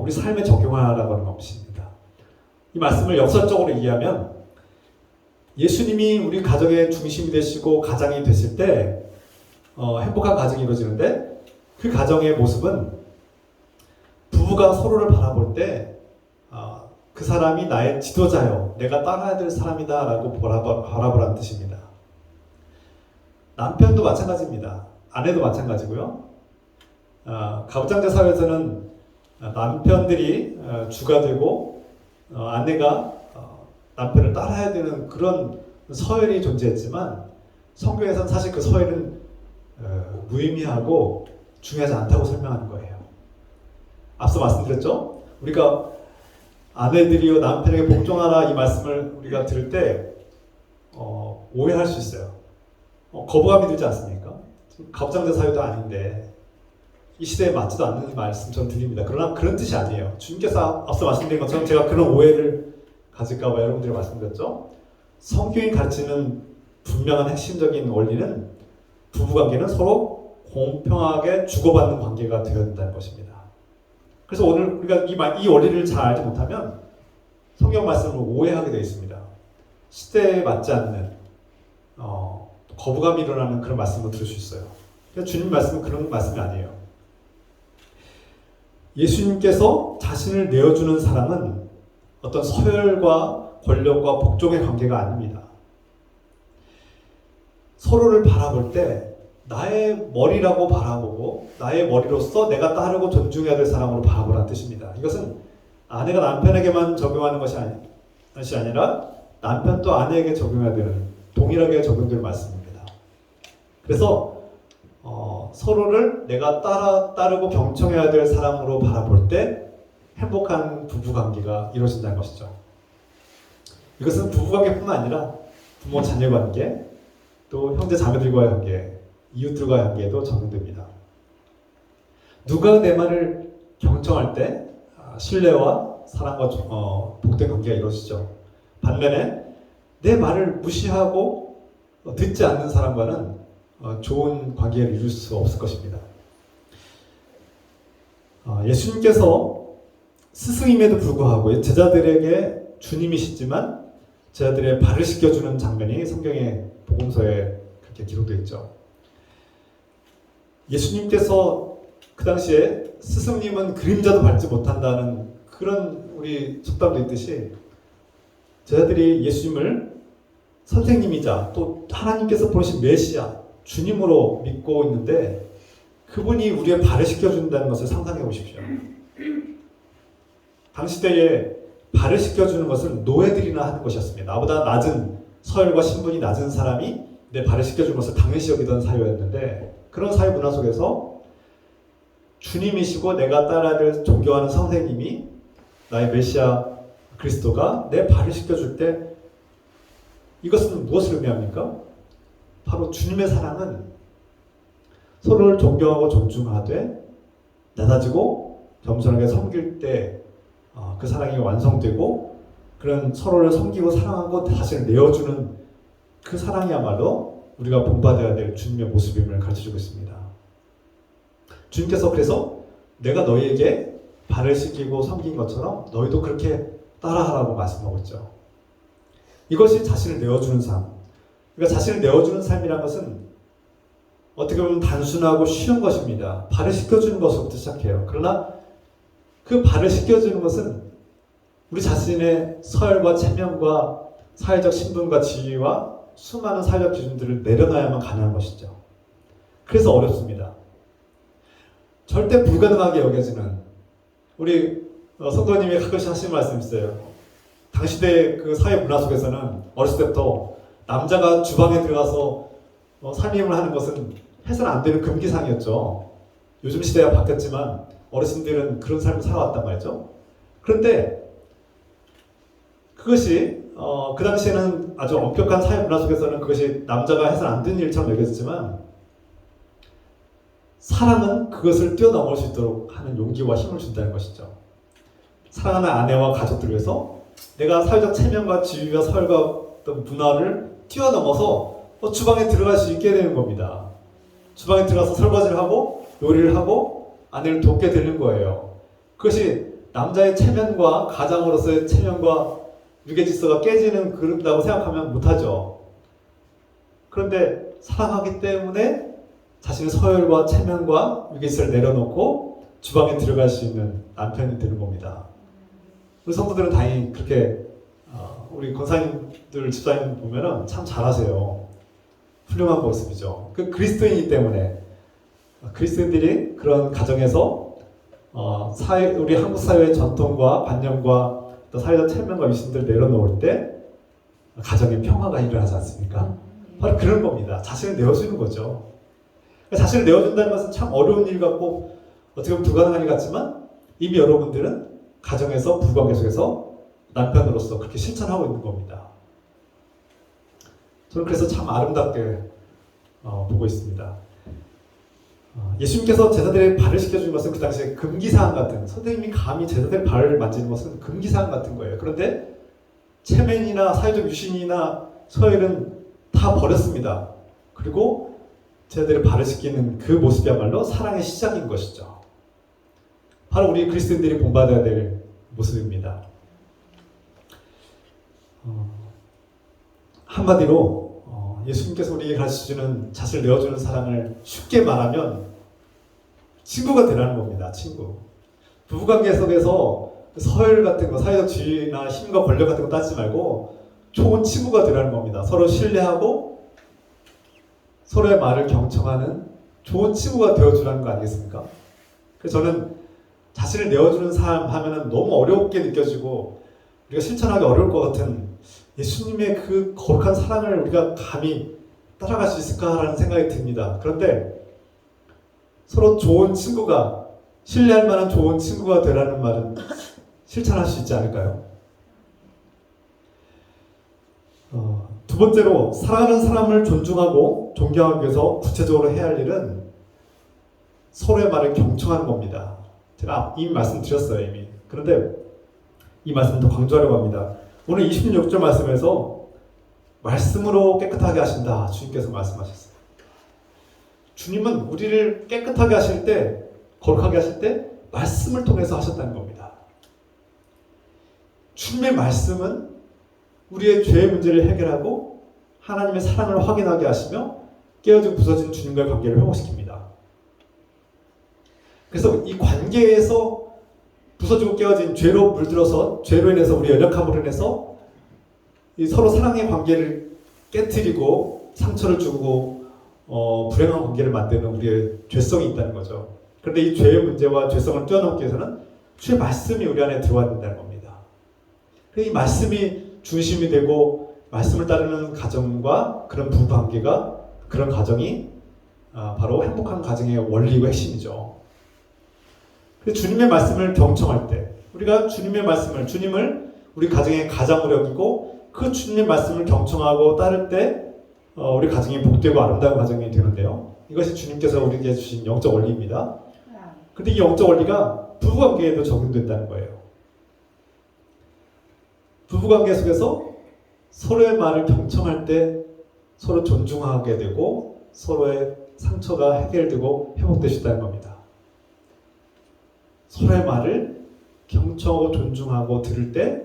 우리 삶에 적용하라고 하는 것입니다. 이 말씀을 역설적으로 이해하면 예수님이 우리 가정의 중심이 되시고 가장이 되실 때 행복한 가정이 이루어지는데 그 가정의 모습은 부부가 서로를 바라볼 때 그 사람이 나의 지도자요, 내가 따라야 될 사람이다 라고 바라보라는 뜻입니다. 남편도 마찬가지입니다. 아내도 마찬가지고요. 가부장제 사회에서는 남편들이 주가 되고 아내가 남편을 따라야 되는 그런 서열이 존재했지만 성경에서는 사실 그 서열은 무의미하고 중요하지 않다고 설명하는 거예요. 앞서 말씀드렸죠? 우리가 아내들이요 남편에게 복종하라 이 말씀을 우리가 들을 때 오해할 수 있어요. 거부감이 들지 않습니까? 가부장제 사회도 아닌데 이 시대에 맞지도 않는 말씀 전 드립니다. 그러나 그런 뜻이 아니에요. 주님께서 앞서 말씀드린 것처럼 제가 그런 오해를 가질까 봐 여러분들이 말씀드렸죠. 성경이 가르치는 분명한 핵심적인 원리는 부부관계는 서로 공평하게 주고받는 관계가 되어야 된다는 것입니다. 그래서 오늘 우리가 이 원리를 잘 알지 못하면 성경 말씀을 오해하게 되어 있습니다. 시대에 맞지 않는 거부감이 일어나는 그런 말씀을 들을 수 있어요. 그래서 주님 말씀은 그런 말씀이 아니에요. 예수님께서 자신을 내어주는 사람은 어떤 서열과 권력과 복종의 관계가 아닙니다. 서로를 바라볼 때 나의 머리라고 바라보고 나의 머리로서 내가 따르고 존중해야 될 사람으로 바라보라는 뜻입니다. 이것은 아내가 남편에게만 적용하는 것이 아니라 남편도 아내에게 적용해야 되는 동일하게 적용될 말씀입니다. 그래서 서로를 내가 따르고 경청해야 될 사람으로 바라볼 때 행복한 부부관계가 이루어진다는 것이죠. 이것은 부부관계뿐만 아니라 부모 자녀 관계, 또 형제 자매들과의 관계, 이웃들과의 관계에도 적용됩니다. 누가 내 말을 경청할 때 신뢰와 사랑과 복된 관계가 이루어지죠. 반면에 내 말을 무시하고 듣지 않는 사람과는 좋은 관계를 이룰 수 없을 것입니다. 예수님께서 스승임에도 불구하고 제자들에게 주님이시지만 제자들의 발을 씻겨주는 장면이 성경의 복음서에 그렇게 기록되어 있죠. 예수님께서 그 당시에 스승님은 그림자도 밟지 못한다는 그런 우리 속담도 있듯이 제자들이 예수님을 선생님이자 또 하나님께서 보내신 메시아 주님으로 믿고 있는데 그분이 우리의 발을 씻겨준다는 것을 상상해 보십시오. 당시 때에 발을 씻겨주는 것은 노예들이나 하는 것이었습니다. 나보다 낮은 서열과 신분이 낮은 사람이 내 발을 씻겨주는 것을 당연시 여기던 사회였는데 그런 사회 문화 속에서 주님이시고 내가 따라야 될 존경하는 선생님이 나의 메시아 그리스도가 내 발을 씻겨줄 때 이것은 무엇을 의미합니까? 바로 주님의 사랑은 서로를 존경하고 존중하되 낮아지고 겸손하게 섬길 때 그 사랑이 완성되고 그런 서로를 섬기고 사랑하고 자신을 내어주는 그 사랑이야말로 우리가 본받아야 될 주님의 모습임을 가르쳐주고 있습니다. 주님께서 그래서 내가 너희에게 발을 씻기고 섬긴 것처럼 너희도 그렇게 따라하라고 말씀하고 있죠. 이것이 자신을 내어주는 삶. 그러니까 자신을 내어주는 삶이란 것은 어떻게 보면 단순하고 쉬운 것입니다. 발을 씻겨주는 것부터 시작해요. 그러나 그 발을 씻겨주는 것은 우리 자신의 서열과 체면과 사회적 신분과 지위와 수많은 사회적 기준들을 내려놔야만 가능한 것이죠. 그래서 어렵습니다. 절대 불가능하게 여겨지는 우리 성도님이 가끔씩 하시는 말씀이 있어요. 당시대 그 사회 문화 속에서는 어렸을 때부터 남자가 주방에 들어가서 살림을 하는 것은 해서는 안 되는 금기상이었죠. 요즘 시대가 바뀌었지만 어르신들은 그런 삶을 살아왔단 말이죠. 그런데 그것이 그 당시에는 아주 엄격한 사회 문화 속에서는 그것이 남자가 해서는 안 되는 일처럼 여겨졌지만 사랑은 그것을 뛰어넘을 수 있도록 하는 용기와 힘을 준다는 것이죠. 사랑하는 아내와 가족들 위해서 내가 사회적 체면과 지위와 서열과 어떤 문화를 뛰어넘어서 주방에 들어갈 수 있게 되는 겁니다. 주방에 들어가서 설거지를 하고 요리를 하고 아내를 돕게 되는 거예요. 그것이 남자의 체면과 가장으로서의 체면과 유계질서가 깨지는 그런다고 생각하면 못하죠. 그런데 사랑하기 때문에 자신의 서열과 체면과 유계질서를 내려놓고 주방에 들어갈 수 있는 남편이 되는 겁니다. 우리 성도들은 다행히 그렇게 우리 권사님들 집사님 보면은 참 잘하세요. 훌륭한 모습이죠. 그 그리스도인이기 때문에 그리스도인들이 그런 가정에서 우리 한국 사회의 전통과 관념과 또 사회적 체면과 위신들을 내려놓을 때 가정에 평화가 일어나지 않습니까? 바로 그런 겁니다. 자신을 내어주는 거죠. 자신을 내어준다는 것은 참 어려운 일 같고 어떻게 보면 불가능한 일 같지만 이미 여러분들은 가정에서 부부관계 속에서 남편으로서 그렇게 실천하고 있는 겁니다. 저는 그래서 참 아름답게 보고 있습니다. 예수님께서 제자들의 발을 씻겨준 것은 그 당시에 금기사항 같은, 선생님이 감히 제자들의 발을 만지는 것은 금기사항 같은 거예요. 그런데 체면이나 사회적 유신이나 서열은 다 버렸습니다. 그리고 제자들의 발을 씻기는 그 모습이야말로 사랑의 시작인 것이죠. 바로 우리 그리스도인들이 본받아야 될 모습입니다. 한마디로 예수님께서 우리에게 가르쳐주는 자신을 내어주는 사랑을 쉽게 말하면 친구가 되라는 겁니다. 친구. 부부관계 속에서 서열 같은 거, 사회적 지위나 힘과 권력 같은 거 따지지 말고 좋은 친구가 되라는 겁니다. 서로 신뢰하고 서로의 말을 경청하는 좋은 친구가 되어주라는 거 아니겠습니까? 그래서 저는 자신을 내어주는 삶 하면은 너무 어렵게 느껴지고 우리가 실천하기 어려울 것 같은 예수님의 그 거룩한 사랑을 우리가 감히 따라갈 수 있을까라는 생각이 듭니다. 그런데 서로 좋은 친구가, 신뢰할 만한 좋은 친구가 되라는 말은 실천할 수 있지 않을까요? 두 번째로 사랑하는 사람을 존중하고 존경하기 위해서 구체적으로 해야 할 일은 서로의 말을 경청하는 겁니다. 제가 이미 말씀드렸어요, 이미. 그런데 이 말씀을 더 강조하려고 합니다. 오늘 26절 말씀에서 말씀으로 깨끗하게 하신다, 주님께서 말씀하셨어요. 주님은 우리를 깨끗하게 하실 때, 거룩하게 하실 때 말씀을 통해서 하셨다는 겁니다. 주님의 말씀은 우리의 죄의 문제를 해결하고 하나님의 사랑을 확인하게 하시며 깨어지고 부서진 주님과의 관계를 회복시킵니다. 그래서 이 관계에서 부서지고 깨어진 죄로 물들어서 죄로 인해서 우리 연약함으로 인해서 이 서로 사랑의 관계를 깨트리고 상처를 주고 불행한 관계를 만드는 우리의 죄성이 있다는 거죠. 그런데 이 죄의 문제와 죄성을 뛰어넘기 위해서는 주의 말씀이 우리 안에 들어와야 된다는 겁니다. 이 말씀이 중심이 되고 말씀을 따르는 가정과 그런 부부 관계가, 그런 가정이 바로 행복한 가정의 원리이고 핵심이죠. 주님의 말씀을 경청할 때, 우리가 주님의 말씀을, 주님을 우리 가정의 가장으로 여기고 그 주님의 말씀을 경청하고 따를 때 우리 가정이 복되고 아름다운 가정이 되는데요. 이것이 주님께서 우리에게 주신 영적 원리입니다. 근데 이 영적 원리가 부부관계에도 적용된다는 거예요. 부부관계 속에서 서로의 말을 경청할 때 서로 존중하게 되고 서로의 상처가 해결되고 회복되신다는 겁니다. 서로의 말을 경청하고 존중하고 들을 때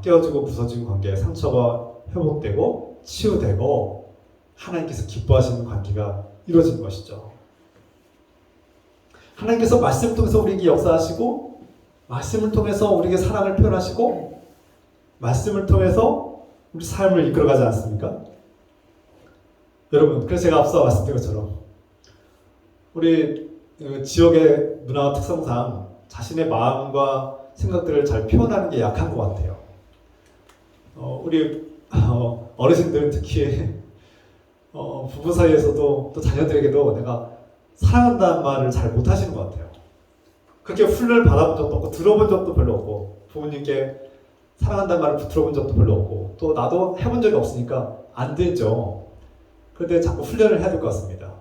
깨어지고 부서진 관계의 상처가 회복되고 치유되고 하나님께서 기뻐하시는 관계가 이루어진 것이죠. 하나님께서 말씀을 통해서 우리에게 역사하시고 말씀을 통해서 우리에게 사랑을 표현하시고 말씀을 통해서 우리 삶을 이끌어가지 않습니까? 여러분, 그래서 제가 앞서 말씀드린 것처럼 우리 지역의 문화와 특성상 자신의 마음과 생각들을 잘 표현하는 게 약한 것 같아요. 우리 어르신들은 특히 부부 사이에서도 또 자녀들에게도 내가 사랑한다는 말을 잘 못하시는 것 같아요. 그렇게 훈련을 받아본 적도 없고 들어본 적도 별로 없고 부모님께 사랑한다는 말을 들어본 적도 별로 없고 또 나도 해본 적이 없으니까 안 되죠. 그런데 자꾸 훈련을 해야 될 것 같습니다.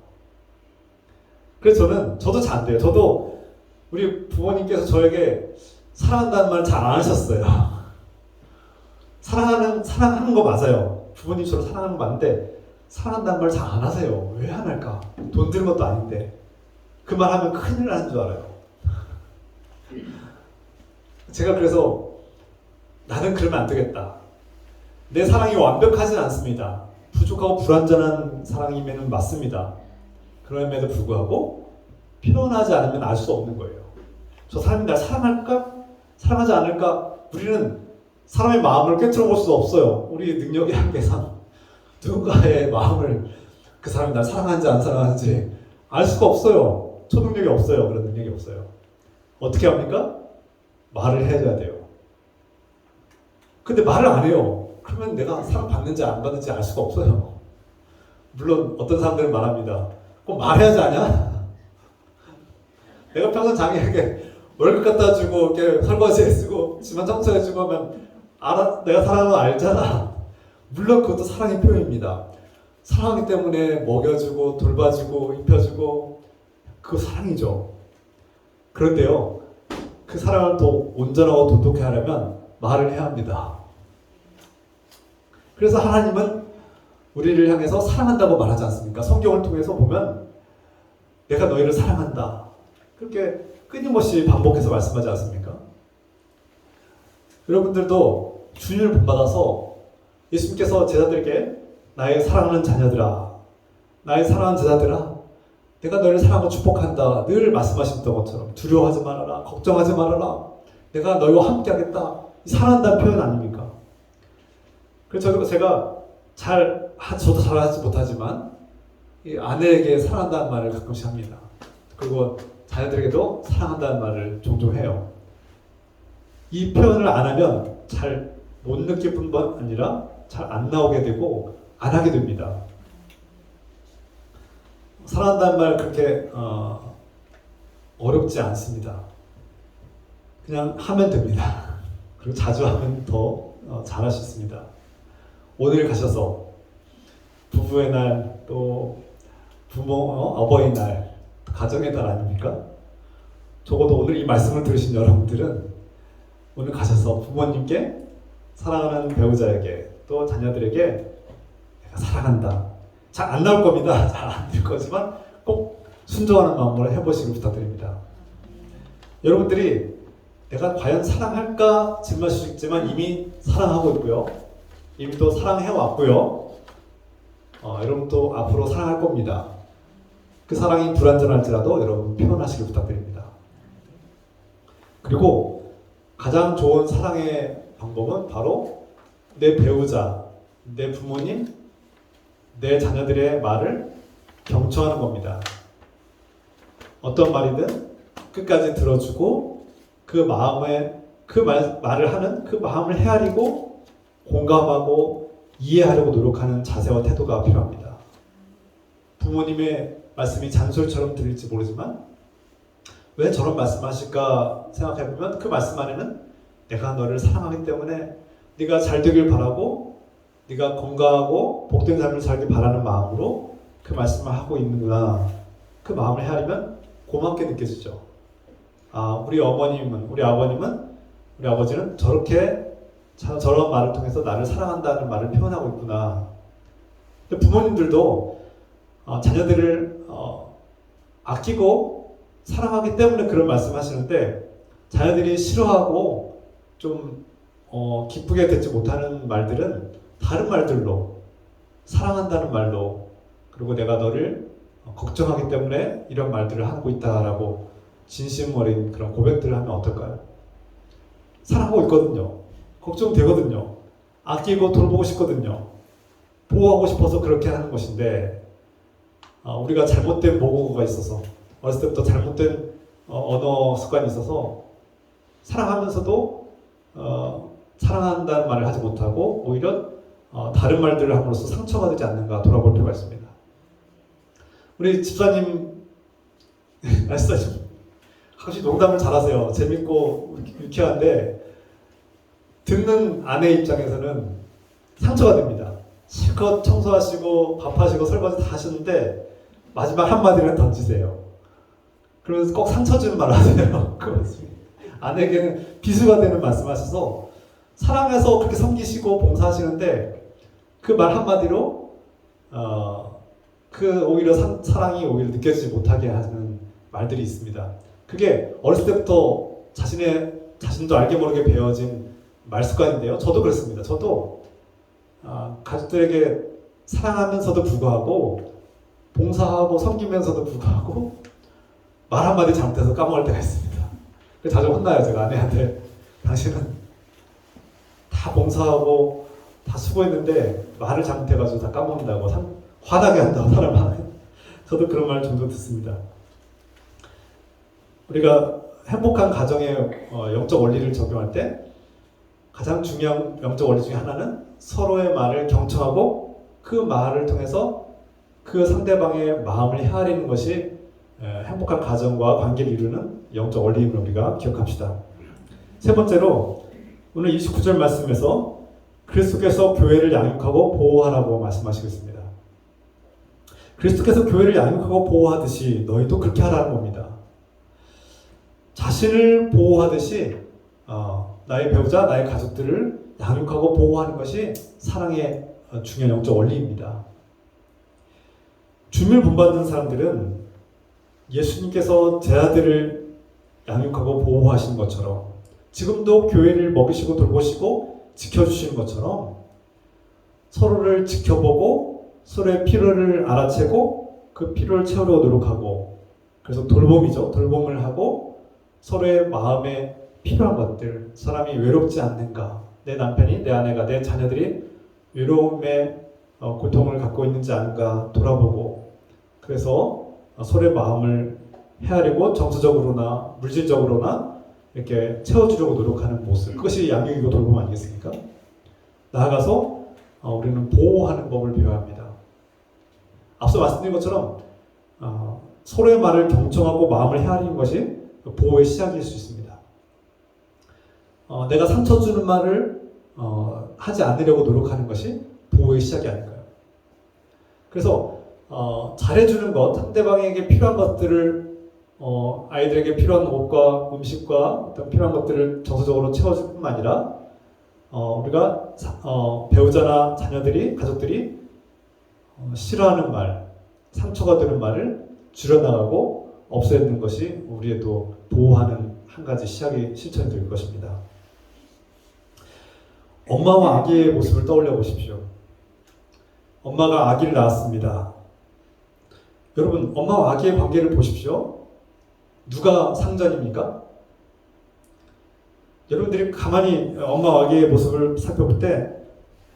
그래서 저도 잘 안 돼요. 저도 우리 부모님께서 저에게 사랑한다는 말을 잘 안 하셨어요. 사랑하는 거 맞아요. 부모님처럼 사랑하는 거 맞는데 사랑한다는 말 잘 안 하세요. 왜 안 할까? 돈 드는 것도 아닌데. 그 말 하면 큰일 나는 줄 알아요. 제가 그래서 나는 그러면 안 되겠다. 내 사랑이 완벽하진 않습니다. 부족하고 불완전한 사랑이면 맞습니다. 그럼에도 불구하고 표현하지 않으면 알 수 없는 거예요. 저 사람이 날 사랑할까? 사랑하지 않을까? 우리는 사람의 마음을 꿰뚫어 볼 수 없어요. 우리 능력의 한계상 누군가의 마음을 그 사람이 날 사랑하는지 안 사랑하는지 알 수가 없어요. 초능력이 없어요. 그런 능력이 없어요. 어떻게 합니까? 말을 해줘야 돼요. 근데 말을 안 해요. 그러면 내가 사랑받는지 안 받는지 알 수가 없어요. 물론 어떤 사람들은 말합니다. 꼭 말해야지 아냐? 내가 평소 장애에게 월급 갖다 주고 이렇게 설거지 해주고 집안 청소해주고 하면 알아, 내가 사랑하는 거 알잖아. 물론 그것도 사랑의 표현입니다. 사랑하기 때문에 먹여주고 돌봐주고 입혀주고 그거 사랑이죠. 그런데요, 그 사랑을 또 온전하고 돈독히 하려면 말을 해야 합니다. 그래서 하나님은 우리를 향해서 사랑한다고 말하지 않습니까? 성경을 통해서 보면 내가 너희를 사랑한다. 그렇게 끊임없이 반복해서 말씀하지 않습니까? 여러분들도 주님을 본받아서 예수님께서 제자들에게 나의 사랑하는 자녀들아, 나의 사랑하는 제자들아, 내가 너희를 사랑하고 축복한다. 늘 말씀하셨던 것처럼 두려워하지 말아라, 걱정하지 말아라, 내가 너희와 함께하겠다. 사랑한다는 표현 아닙니까? 그래서 제가 저도 잘하지 못하지만 이 아내에게 사랑한다는 말을 가끔씩 합니다. 그리고 자녀들에게도 사랑한다는 말을 종종 해요. 이 표현을 안 하면 잘 못 느낄 뿐만 아니라 잘 안 나오게 되고 안 하게 됩니다. 사랑한다는 말 그렇게 어렵지 않습니다. 그냥 하면 됩니다. 그리고 자주 하면 더 잘할 수 있습니다. 오늘 가셔서 부부의 날, 또 부모, 어버이날, 가정의 달 아닙니까? 적어도 오늘 이 말씀을 들으신 여러분들은 오늘 가셔서 부모님께, 사랑하는 배우자에게, 또 자녀들에게 내가 사랑한다. 잘 안 나올 겁니다. 잘 안 될 거지만 꼭 순종하는 마음으로 해보시길 부탁드립니다. 여러분들이 내가 과연 사랑할까 질문하실 수 있지만 이미 사랑하고 있고요. 이미 또 사랑해왔고요. 여러분 또 앞으로 사랑할 겁니다. 그 사랑이 불완전할지라도 여러분 표현하시길 부탁드립니다. 그리고 가장 좋은 사랑의 방법은 바로 내 배우자, 내 부모님, 내 자녀들의 말을 경청하는 겁니다. 어떤 말이든 끝까지 들어주고 그 마음에 말을 하는 그 마음을 헤아리고 공감하고 이해하려고 노력하는 자세와 태도가 필요합니다. 부모님의 말씀이 잔소리처럼 들릴지 모르지만 왜 저런 말씀하실까 생각해보면 그 말씀 안에는 내가 너를 사랑하기 때문에 네가 잘 되길 바라고 네가 건강하고 복된 삶을 살길 바라는 마음으로 그 말씀을 하고 있는구나. 그 마음을 헤아리면 고맙게 느껴지죠. 우리 어머님은, 우리 아버님은, 우리 아버지는 저런 말을 통해서 나를 사랑한다는 말을 표현하고 있구나. 근데 부모님들도 자녀들을 아끼고 사랑하기 때문에 그런 말씀 하시는데 자녀들이 싫어하고 좀 기쁘게 듣지 못하는 말들은 다른 말들로, 사랑한다는 말로, 그리고 내가 너를 걱정하기 때문에 이런 말들을 하고 있다라고 진심 어린 그런 고백들을 하면 어떨까요? 사랑하고 있거든요. 걱정되거든요. 아끼고 돌보고 싶거든요. 보호하고 싶어서 그렇게 하는 것인데 우리가 잘못된 모국어가 있어서 어렸을 때부터 잘못된 언어 습관이 있어서 사랑하면서도 사랑한다는 말을 하지 못하고 오히려 다른 말들을 함으로써 상처가 되지 않는가 돌아볼 필요가 있습니다. 우리 집사님, 말씀하시죠. 가끔씩 농담을 잘하세요. 재밌고 유쾌한데 듣는 아내 입장에서는 상처가 됩니다. 실컷 청소하시고 밥하시고 설거지 다 하시는데 마지막 한마디를 던지세요. 그러면서 꼭 상처 주는 말을 하세요. 아내에게는 비수가 되는 말씀하셔서 사랑해서 그렇게 섬기시고 봉사하시는데 그 말 한마디로 그 오히려 사랑이 오히려 느껴지지 못하게 하는 말들이 있습니다. 그게 어렸을 때부터 자신도 알게 모르게 배워진 말 습관인데요. 저도 그렇습니다. 저도 가족들에게 사랑하면서도 불구하고 봉사하고 섬기면서도 불구하고 말 한마디 잘못해서 까먹을 때가 있습니다. 그래서 자주 혼나요. 제가 아내한테. 당신은 다 봉사하고 다 수고했는데 말을 잘못해가지고 다 까먹는다고 화나게 한다고 사람한테. 저도 그런 말 종종 듣습니다. 우리가 행복한 가정의 영적 원리를 적용할 때 가장 중요한 영적 원리 중에 하나는 서로의 말을 경청하고 그 말을 통해서 그 상대방의 마음을 헤아리는 것이 행복한 가정과 관계를 이루는 영적 원리임을 우리가 기억합시다. 세 번째로 오늘 29절 말씀에서 그리스도께서 교회를 양육하고 보호하라고 말씀하시고 있습니다. 그리스도께서 교회를 양육하고 보호하듯이 너희도 그렇게 하라는 겁니다. 자신을 보호하듯이 나의 배우자, 나의 가족들을 양육하고 보호하는 것이 사랑의 중요한 영적 원리입니다. 주님을 본받는 사람들은 예수님께서 제 아들을 양육하고 보호하신 것처럼 지금도 교회를 먹이시고 돌보시고 지켜주시는 것처럼 서로를 지켜보고 서로의 필요를 알아채고 그 필요를 채우려고 노력하고 그래서 돌봄이죠. 돌봄을 하고 서로의 마음에 필요한 것들, 사람이 외롭지 않는가, 내 남편이, 내 아내가, 내 자녀들이 외로움의 고통을 갖고 있는지 아닌가 돌아보고 그래서 서로의 마음을 헤아리고 정서적으로나 물질적으로나 이렇게 채워주려고 노력하는 모습, 그것이 양육이고 돌봄 아니겠습니까? 나아가서 우리는 보호하는 법을 배워야 합니다. 앞서 말씀드린 것처럼 서로의 말을 경청하고 마음을 헤아리는 것이 보호의 시작일 수 있습니다. 내가 상처 주는 말을 하지 않으려고 노력하는 것이 보호의 시작이 아닐까요? 그래서 잘해주는 것, 상대방에게 필요한 것들을 아이들에게 필요한 옷과 음식과 어떤 필요한 것들을 정서적으로 채워줄 뿐만 아니라 우리가 배우자나 자녀들이, 가족들이 싫어하는 말, 상처가 되는 말을 줄여나가고 없애는 것이 우리의 또 보호하는 한 가지 실천이 될 것입니다. 엄마와 아기의 모습을 떠올려 보십시오. 엄마가 아기를 낳았습니다. 여러분, 엄마와 아기의 관계를 보십시오. 누가 상전입니까? 여러분들이 가만히 엄마와 아기의 모습을 살펴볼 때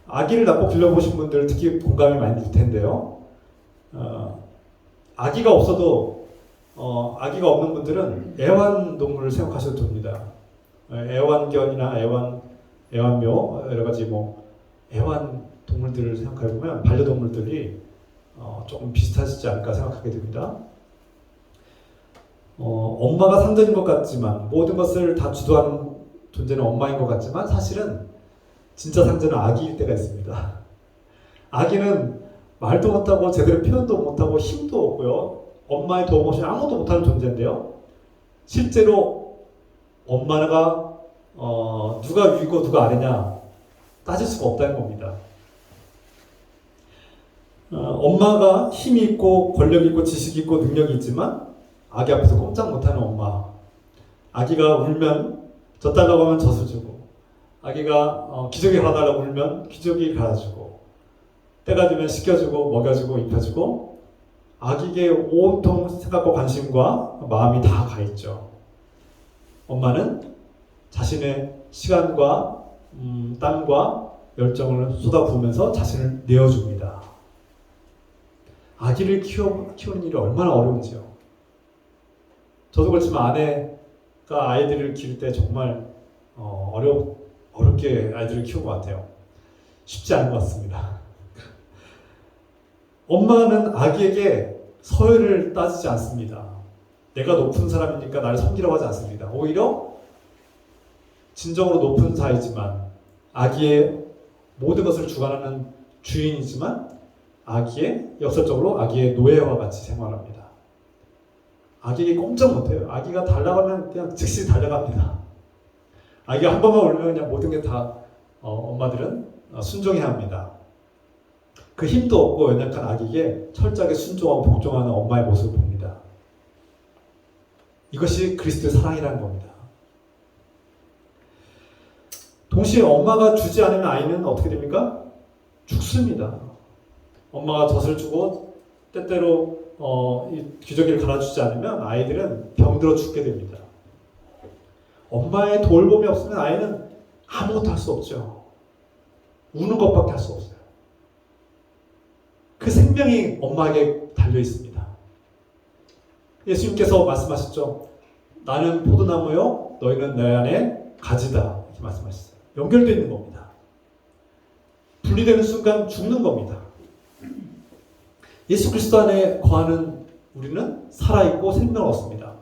아기를 낳고 길러보신 분들 특히 공감이 많이 될 텐데요. 아기가 없어도 아기가 없는 분들은 애완동물을 생각하셔도 됩니다. 애완견이나 애완묘 여러 가지 애완동물들을 생각해 보면 반려동물들이 조금 비슷하시지 않을까 생각하게 됩니다. 엄마가 상전인 것 같지만 모든 것을 다 주도하는 존재는 엄마인 것 같지만 사실은 진짜 상전은 아기일 때가 있습니다. 아기는 말도 못하고 제대로 표현도 못하고 힘도 없고요. 엄마의 도움 없이 아무것도 못하는 존재인데요. 실제로 엄마가 누가 위고 누가 아래냐 따질 수가 없다는 겁니다. 엄마가 힘이 있고 권력 있고 지식이 있고 능력이 있지만 아기 앞에서 꼼짝 못하는 엄마. 아기가 울면 젖달라고 하면 젖을 주고 아기가 기저귀 갈아달라고 울면 기저귀 갈아주고 때가 되면 씻겨주고 먹여주고 입혀주고 아기에게 온통 생각과 관심과 마음이 다 가 있죠. 엄마는 자신의 시간과 땀과 열정을 쏟아부으면서 자신을 내어줍니다. 아기를 키우는 일이 얼마나 어려운지요. 저도 그렇지만 아내가 아이들을 기를 때 정말 어렵게 아이들을 키운 것 같아요. 쉽지 않은 것 같습니다. 엄마는 아기에게 서열을 따지지 않습니다. 내가 높은 사람이니까 나를 섬기라고 하지 않습니다. 오히려 진정으로 높은 사이지만 아기의 모든 것을 주관하는 주인이지만 역설적으로 아기의 노예와 같이 생활합니다. 아기에게 꼼짝 못해요. 아기가 달려가면 그냥 즉시 달려갑니다. 아기가 한 번만 울면 그냥 모든 게 다 엄마들은 순종해야 합니다. 그 힘도 없고 연약한 아기에게 철저하게 순종하고 복종하는 엄마의 모습을 봅니다. 이것이 그리스도의 사랑이라는 겁니다. 동시에 엄마가 주지 않으면 아이는 어떻게 됩니까? 죽습니다. 엄마가 젖을 주고 때때로 이 기저귀를 갈아주지 않으면 아이들은 병들어 죽게 됩니다. 엄마의 돌봄이 없으면 아이는 아무것도 할 수 없죠. 우는 것밖에 할 수 없어요. 그 생명이 엄마에게 달려 있습니다. 예수님께서 말씀하셨죠. 나는 포도나무요, 너희는 내 안에 가지다. 이렇게 말씀하셨어요. 연결되어 있는 겁니다. 분리되는 순간 죽는 겁니다. 예수 그리스도 안에 거하는 우리는 살아있고 생명을 얻습니다.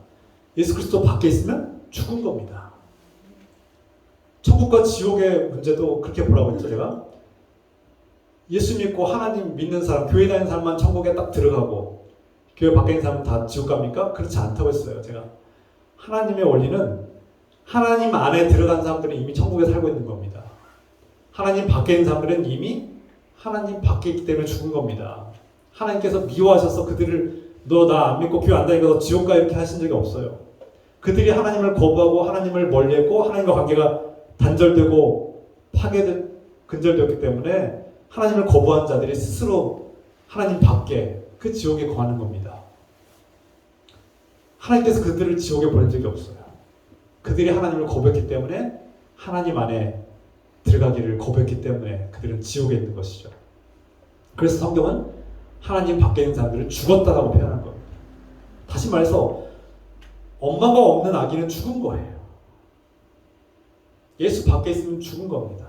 예수 그리스도 밖에 있으면 죽은 겁니다. 천국과 지옥의 문제도 그렇게 보라고 했죠, 제가. 예수 믿고 하나님 믿는 사람, 교회 다니는 사람만 천국에 딱 들어가고 교회 밖에 있는 사람은 다 지옥 갑니까? 그렇지 않다고 했어요, 제가. 하나님의 원리는 하나님 안에 들어간 사람들은 이미 천국에 살고 있는 겁니다. 하나님 밖에 있는 사람들은 이미 하나님 밖에 있기 때문에 죽은 겁니다. 하나님께서 미워하셔서 그들을 너 나 안 믿고 교회 안 다니니까 너 지옥 가 이렇게 하신 적이 없어요. 그들이 하나님을 거부하고 하나님을 멀리했고 하나님과 관계가 단절되고 근절되었기 때문에 하나님을 거부한 자들이 스스로 하나님 밖에 그 지옥에 거하는 겁니다. 하나님께서 그들을 지옥에 보낸 적이 없어요. 그들이 하나님을 거부했기 때문에 하나님 안에 들어가기를 거부했기 때문에 그들은 지옥에 있는 것이죠. 그래서 성경은 하나님 밖에 있는 사람들을 죽었다라고 표현한 겁니다. 다시 말해서 엄마가 없는 아기는 죽은 거예요. 예수 밖에 있으면 죽은 겁니다.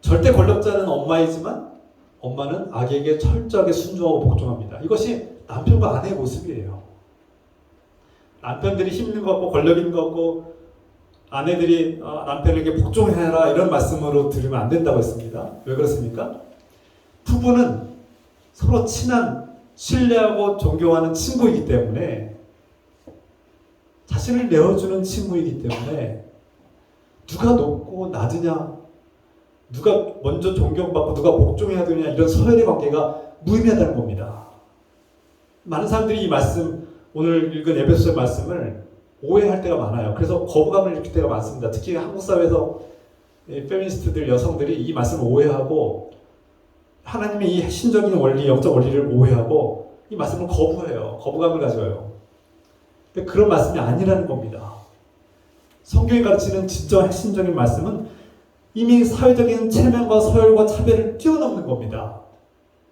절대 권력자는 엄마이지만 엄마는 아기에게 철저하게 순종하고 복종합니다. 이것이 남편과 아내의 모습이에요. 남편들이 힘 있는 것 같고 권력 있는 것 같고 아내들이 남편에게 복종해라 이런 말씀으로 들으면 안 된다고 했습니다. 왜 그렇습니까? 부부는 서로 친한, 신뢰하고 존경하는 친구이기 때문에 자신을 내어주는 친구이기 때문에 누가 높고 낮으냐, 누가 먼저 존경받고 누가 복종해야 되냐 이런 서열의 관계가 무의미하다는 겁니다. 많은 사람들이 이 말씀, 오늘 읽은 에베소서의 말씀을 오해할 때가 많아요. 그래서 거부감을 일으킬 때가 많습니다. 특히 한국 사회에서 페미니스트들, 여성들이 이 말씀을 오해하고 하나님의 이 신적인 원리, 영적 원리를 오해하고 이 말씀을 거부해요. 거부감을 가져요. 근데 그런 말씀이 아니라는 겁니다. 성경이 가르치는 진짜 핵심적인 말씀은 이미 사회적인 체면과 서열과 차별을 뛰어넘는 겁니다.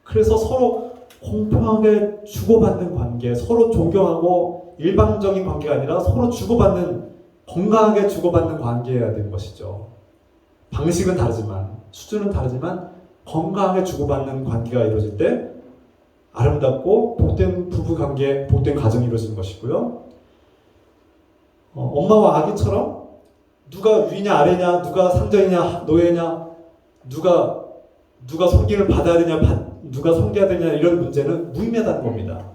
그래서 서로 공평하게 주고받는 관계, 서로 존경하고 일방적인 관계가 아니라 서로 주고받는, 건강하게 주고받는 관계여야 되는 것이죠. 방식은 다르지만, 수준은 다르지만 건강하게 주고받는 관계가 이루어질 때 아름답고 복된 부부 관계, 복된 가정이 이루어지는 것이고요. 엄마와 아기처럼 누가 위냐 아래냐, 누가 상전이냐 노예냐, 누가 섬김을 받아야 되냐, 누가 섬겨야 되냐 이런 문제는 무의미하다는 겁니다.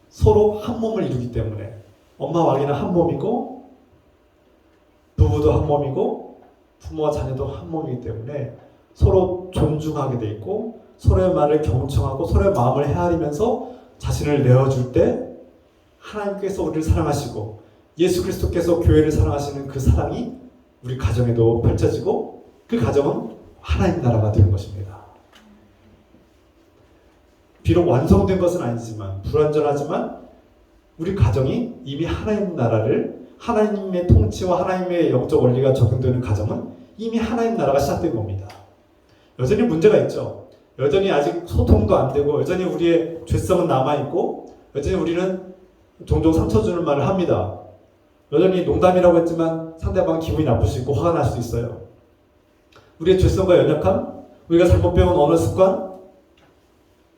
서로 한 몸을 이루기 때문에 엄마와 아기는 한 몸이고 부부도 한 몸이고 부모와 자녀도 한 몸이기 때문에 서로 존중하게 돼 있고 서로의 말을 경청하고 서로의 마음을 헤아리면서 자신을 내어줄 때 하나님께서 우리를 사랑하시고 예수 그리스도께서 교회를 사랑하시는 그 사랑이 우리 가정에도 펼쳐지고 그 가정은 하나님 나라가 되는 것입니다. 비록 완성된 것은 아니지만 불완전하지만 우리 가정이 이미 하나님 나라를, 하나님의 통치와 하나님의 영적 원리가 적용되는 가정은 이미 하나님 나라가 시작된 겁니다. 여전히 문제가 있죠. 여전히 아직 소통도 안 되고 여전히 우리의 죄성은 남아있고 여전히 우리는 종종 상처 주는 말을 합니다. 여전히 농담이라고 했지만 상대방 기분이 나쁠 수 있고 화가 날 수 있어요. 우리의 죄성과 연약함, 우리가 잘못 배운 언어 습관,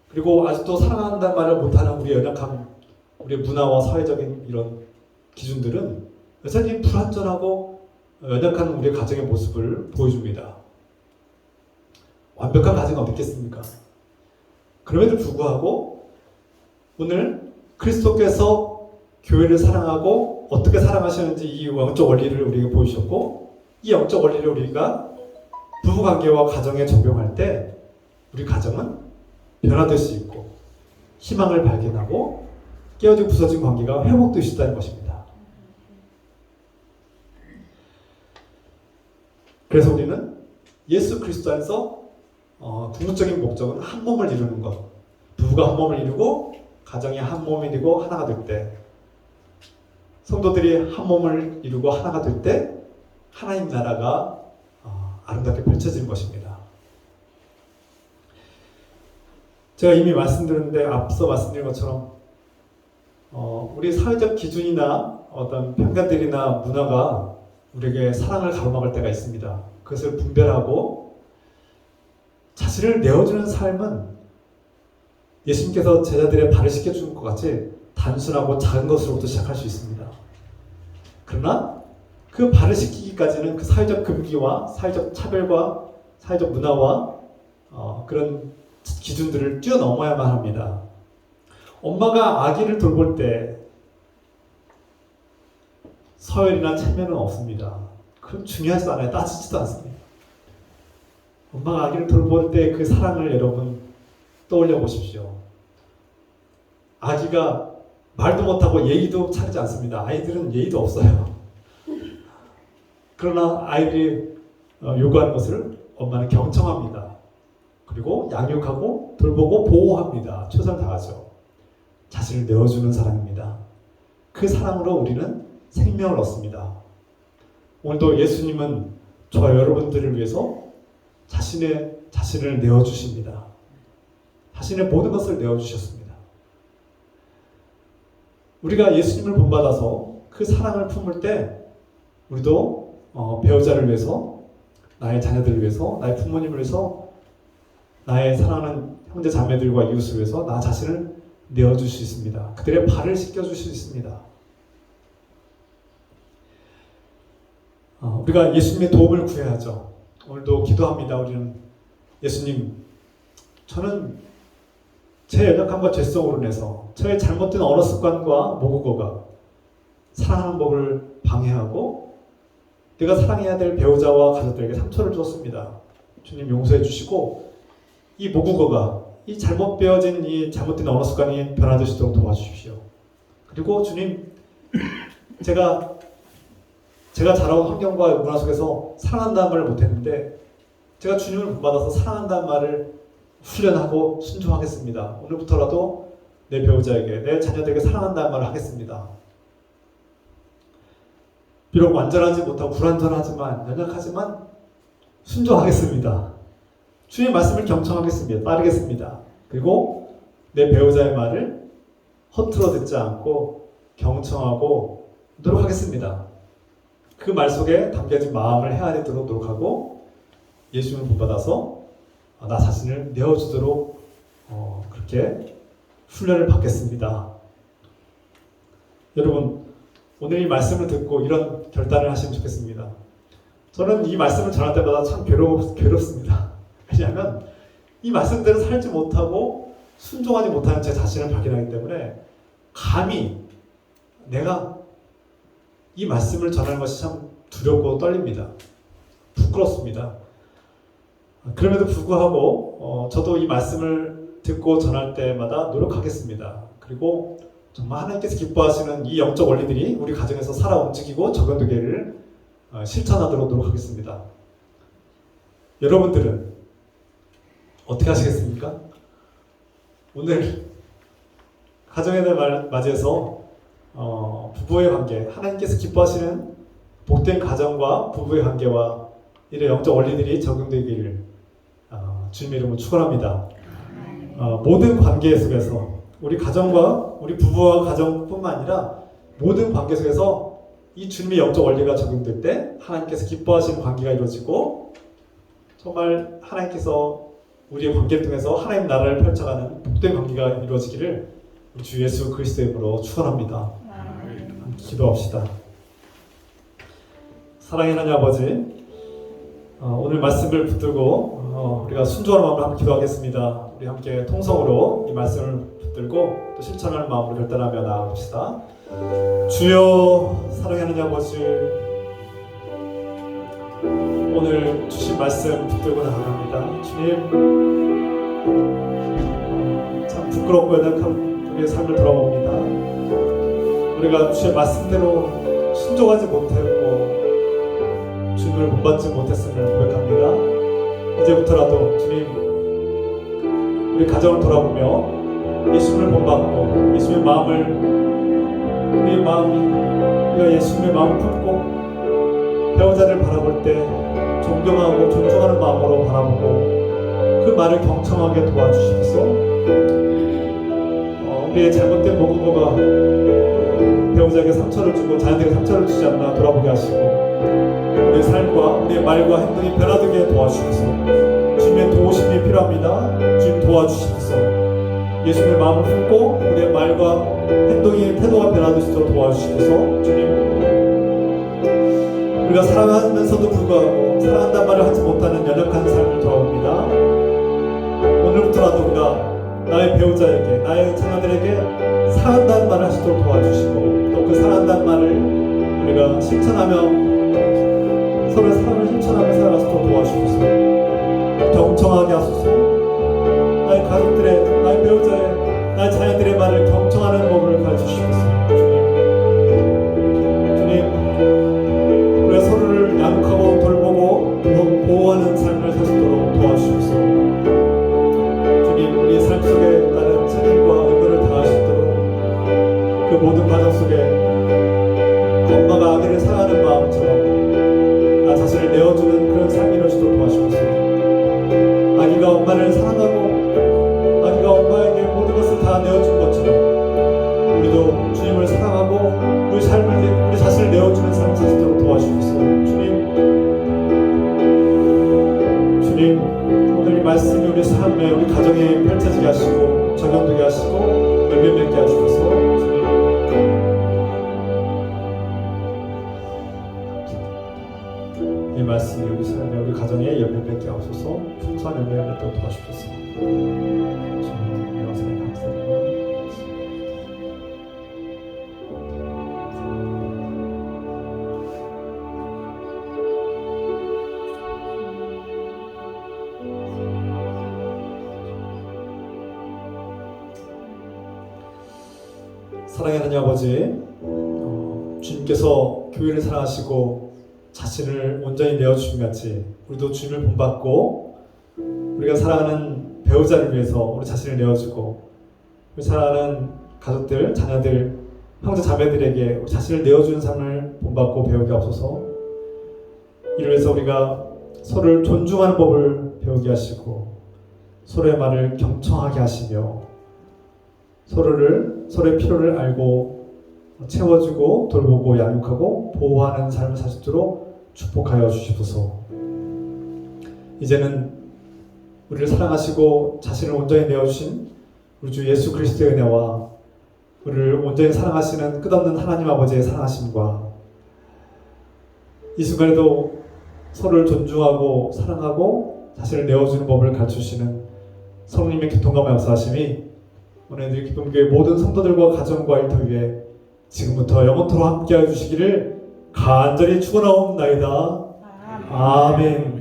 그리고 아직도 사랑한다는 말을 못하는 우리의 연약함, 우리의 문화와 사회적인 이런 기준들은 여전히 불완전하고 연약한 우리의 가정의 모습을 보여줍니다. 완벽한 가정은 어디 있겠습니까? 그럼에도 불구하고 오늘 그리스도께서 교회를 사랑하고 어떻게 사랑하시는지 이 영적 원리를 우리에게 보여주셨고 이 영적 원리를 우리가 부부관계와 가정에 적용할 때 우리 가정은 변화될 수 있고 희망을 발견하고 깨어지고 부서진 관계가 회복될 수 있다는 것입니다. 그래서 우리는 예수 그리스도 안에서 궁극적인 목적은 한 몸을 이루는 것. 부부가 한 몸을 이루고 가정이 한 몸이 되고 하나가 될 때, 성도들이 한 몸을 이루고 하나가 될 때 하나님 나라가 아름답게 펼쳐지는 것입니다. 제가 이미 말씀드렸는데 앞서 말씀드린 것처럼 우리 사회적 기준이나 어떤 편견들이나 문화가 우리에게 사랑을 가로막을 때가 있습니다. 그것을 분별하고 자신을 내어주는 삶은 예수님께서 제자들의 발을 씻겨주는 것 같이 단순하고 작은 것으로부터 시작할 수 있습니다. 그러나 그 발을 씻기기까지는 그 사회적 금기와 사회적 차별과 사회적 문화와 그런 기준들을 뛰어넘어야만 합니다. 엄마가 아기를 돌볼 때 서열이나 체면은 없습니다. 그건 중요하지도 않아요. 따지지도 않습니다. 엄마가 아기를 돌볼 때 그 사랑을 여러분 떠올려 보십시오. 아기가 말도 못하고 예의도 차리지 않습니다. 아이들은 예의도 없어요. 그러나 아이들이 요구하는 것을 엄마는 경청합니다. 그리고 양육하고 돌보고 보호합니다. 최선을 다하죠. 자신을 내어주는 사랑입니다. 그 사랑으로 우리는 생명을 얻습니다. 오늘도 예수님은 저와 여러분들을 위해서 자신을 내어주십니다. 자신의 모든 것을 내어주셨습니다. 우리가 예수님을 본받아서 그 사랑을 품을 때 우리도 배우자를 위해서, 나의 자녀들을 위해서, 나의 부모님을 위해서, 나의 사랑하는 형제 자매들과 이웃을 위해서 나 자신을 내어줄 수 있습니다. 그들의 발을 씻겨줄 수 있습니다. 우리가 예수님의 도움을 구해야죠. 오늘도 기도합니다. 우리는 예수님, 저는 제 연약함과 죄성으로 인해서 저의 잘못된 언어 습관과 모국어가 사랑하는 법을 방해하고 내가 사랑해야 될 배우자와 가족들에게 상처를 줬습니다. 주님 용서해 주시고 이 모국어가, 이 잘못 배워진 이 잘못된 언어 습관이 변화되시도록 도와주십시오. 그리고 주님, 제가 자라온 환경과 문화 속에서 사랑한다는 말을 못했는데 제가 주님을 본받아서 사랑한다는 말을 훈련하고 순종하겠습니다. 오늘부터라도 내 배우자에게, 내 자녀들에게 사랑한다는 말을 하겠습니다. 비록 완전하지 못하고 불완전하지만, 연약하지만 순종하겠습니다. 주의 말씀을 경청하겠습니다. 따르겠습니다. 그리고 내 배우자의 말을 허투루 듣지 않고 경청하고 노력하겠습니다. 그 말 속에 담겨진 마음을 헤아리도록 노력하고 예수님을 본받아서 나 자신을 내어주도록 그렇게 훈련을 받겠습니다. 여러분, 오늘 이 말씀을 듣고 이런 결단을 하시면 좋겠습니다. 저는 이 말씀을 전할 때마다 참 괴롭습니다. 왜냐하면 이 말씀대로 살지 못하고 순종하지 못하는 제 자신을 발견하기 때문에 감히 내가 이 말씀을 전하는 것이 참 두렵고 떨립니다. 부끄럽습니다. 그럼에도 불구하고 저도 이 말씀을 듣고 전할 때마다 노력하겠습니다. 그리고 정말 하나님께서 기뻐하시는 이 영적 원리들이 우리 가정에서 살아 움직이고 적용되기를 실천하도록 노력하겠습니다. 여러분들은 어떻게 하시겠습니까? 오늘 가정의 날 맞이해서 부부의 관계, 하나님께서 기뻐하시는 복된 가정과 부부의 관계와 이런 영적 원리들이 적용되기를 주님의 이름으로 축원합니다. 모든 관계 속에서 우리 가정과 우리 부부와 가정뿐만 아니라 모든 관계 속에서 이 주님의 영적 원리가 적용될 때 하나님께서 기뻐하시는 관계가 이루어지고 정말 하나님께서 우리의 관계를 통해서 하나님 나라를 펼쳐가는 복된 관계가 이루어지기를 우리 주 예수 그리스도의 이름으로 축원합니다. 기도합시다. 사랑의 하나님 아버지, 오늘 말씀을 붙들고 우리가 순종하는 마음으로 함께 기도하겠습니다. 우리 함께 통성으로 이 말씀을 붙들고 또 실천하는 마음으로 결단하며 나아갑시다. 주여, 사랑의 하나님 아버지, 오늘 주신 말씀 붙들고 나아갑니다. 주님, 참 부끄럽고 연약한 우리의 삶을 돌아봅니다. 우리가 주의 말씀대로 순종하지 못했고 주님을 본받지 못했음을 고백합니다. 이제부터라도 주님, 우리 가정을 돌아보며 예수님을 본받고 예수님의 마음을, 우리의 마음이, 우리가 예수님의 마음을 품고 배우자를 바라볼 때 존경하고 존중하는 마음으로 바라보고 그 말을 경청하게 도와주시옵소서. 우리의 잘못된 모국어가 배우자에게 상처를 주고 자녀들에게 상처를 주지 않나 돌아보게 하시고 우리의 삶과 우리의 말과 행동이 변화되게 도와주시옵소서. 주님의 도우심이 필요합니다. 주님 도와주시옵소서. 예수님의 마음을 품고 우리의 말과 행동이 태도가 변화되도록 도와주시옵소서. 주님, 우리가 사랑하면서도 불구하고 사랑한다는 말을 하지 못하는 연약한 삶을 돌아옵니다. 오늘부터라도 우리가 나의 배우자에게, 나의 자녀들에게 사랑한다는 말을 하시도록 도와주시고 또 그 사랑한다는 말을 우리가 실천하며 서로의 사랑을 실천하며 살아가도록 도와주시옵소서. 경청하게 하소서. 나의 가족들의, 나의 배우자의, 나의 자녀들의 말을 경청하는 법을 가르쳐주시옵소서. 주님, 우리가 서로를 양육하고 돌보고 보호하는 삶을 사시도록 도와주시옵소서. 주님, 우리의 삶 속에 따른 책임과 의무를 다하시도록 그 모든 과정 속에 엄마가 아기를 사랑하는 마음처럼 나 자신을 내어주는 그런 삶이 이루어지도록 도와주옵소서. 아기가 엄마를 사랑하고 아기가 엄마에게 모든 것을 다 내어준 것처럼 우리도 주님을 사랑하고 우리 삶을, 우리 자신을 내어주는 삶을 사시도록 도와주옵소서. 주님, 오늘 이 말씀이 우리 삶에, 우리 가정에 펼쳐지게 하시고 적용되게 하시고 열매 맺게 하시옵소서. 이 말씀이 우리 삶에, 우리 가정에 열매 맺게 하옵소서. 풍성한 열매를 맺도록 도와주옵소서. 주님, 영생에 감사드립니다. 사랑하는 하나님 아버지, 주님께서 교회를 사랑하시고 자신을 온전히 내어주신 같이 우리도 주님을 본받고 우리가 사랑하는 배우자를 위해서 우리 자신을 내어주고 우리 사랑하는 가족들, 자녀들, 형제 자매들에게 우리 자신을 내어주는 삶을 본받고 배우게 하옵소서. 이를 위해서 우리가 서로를 존중하는 법을 배우게 하시고 서로의 말을 경청하게 하시며 서로의 필요를 알고 채워주고 돌보고 양육하고 보호하는 삶을 사시도록 축복하여 주시옵소서. 이제는 우리를 사랑하시고 자신을 온전히 내어주신 우리 주 예수 그리스도의 은혜와 우리를 온전히 사랑하시는 끝없는 하나님 아버지의 사랑하심과 이 순간에도 서로를 존중하고 사랑하고 자신을 내어주는 법을 가르쳐주시는 성령님의 교통과 역사하심이 오늘 기쁨교회 모든 성도들과 가정과 일터 위에 지금부터 영원토록 함께하여 주시기를 간절히 축원하옵나이다. 아멘.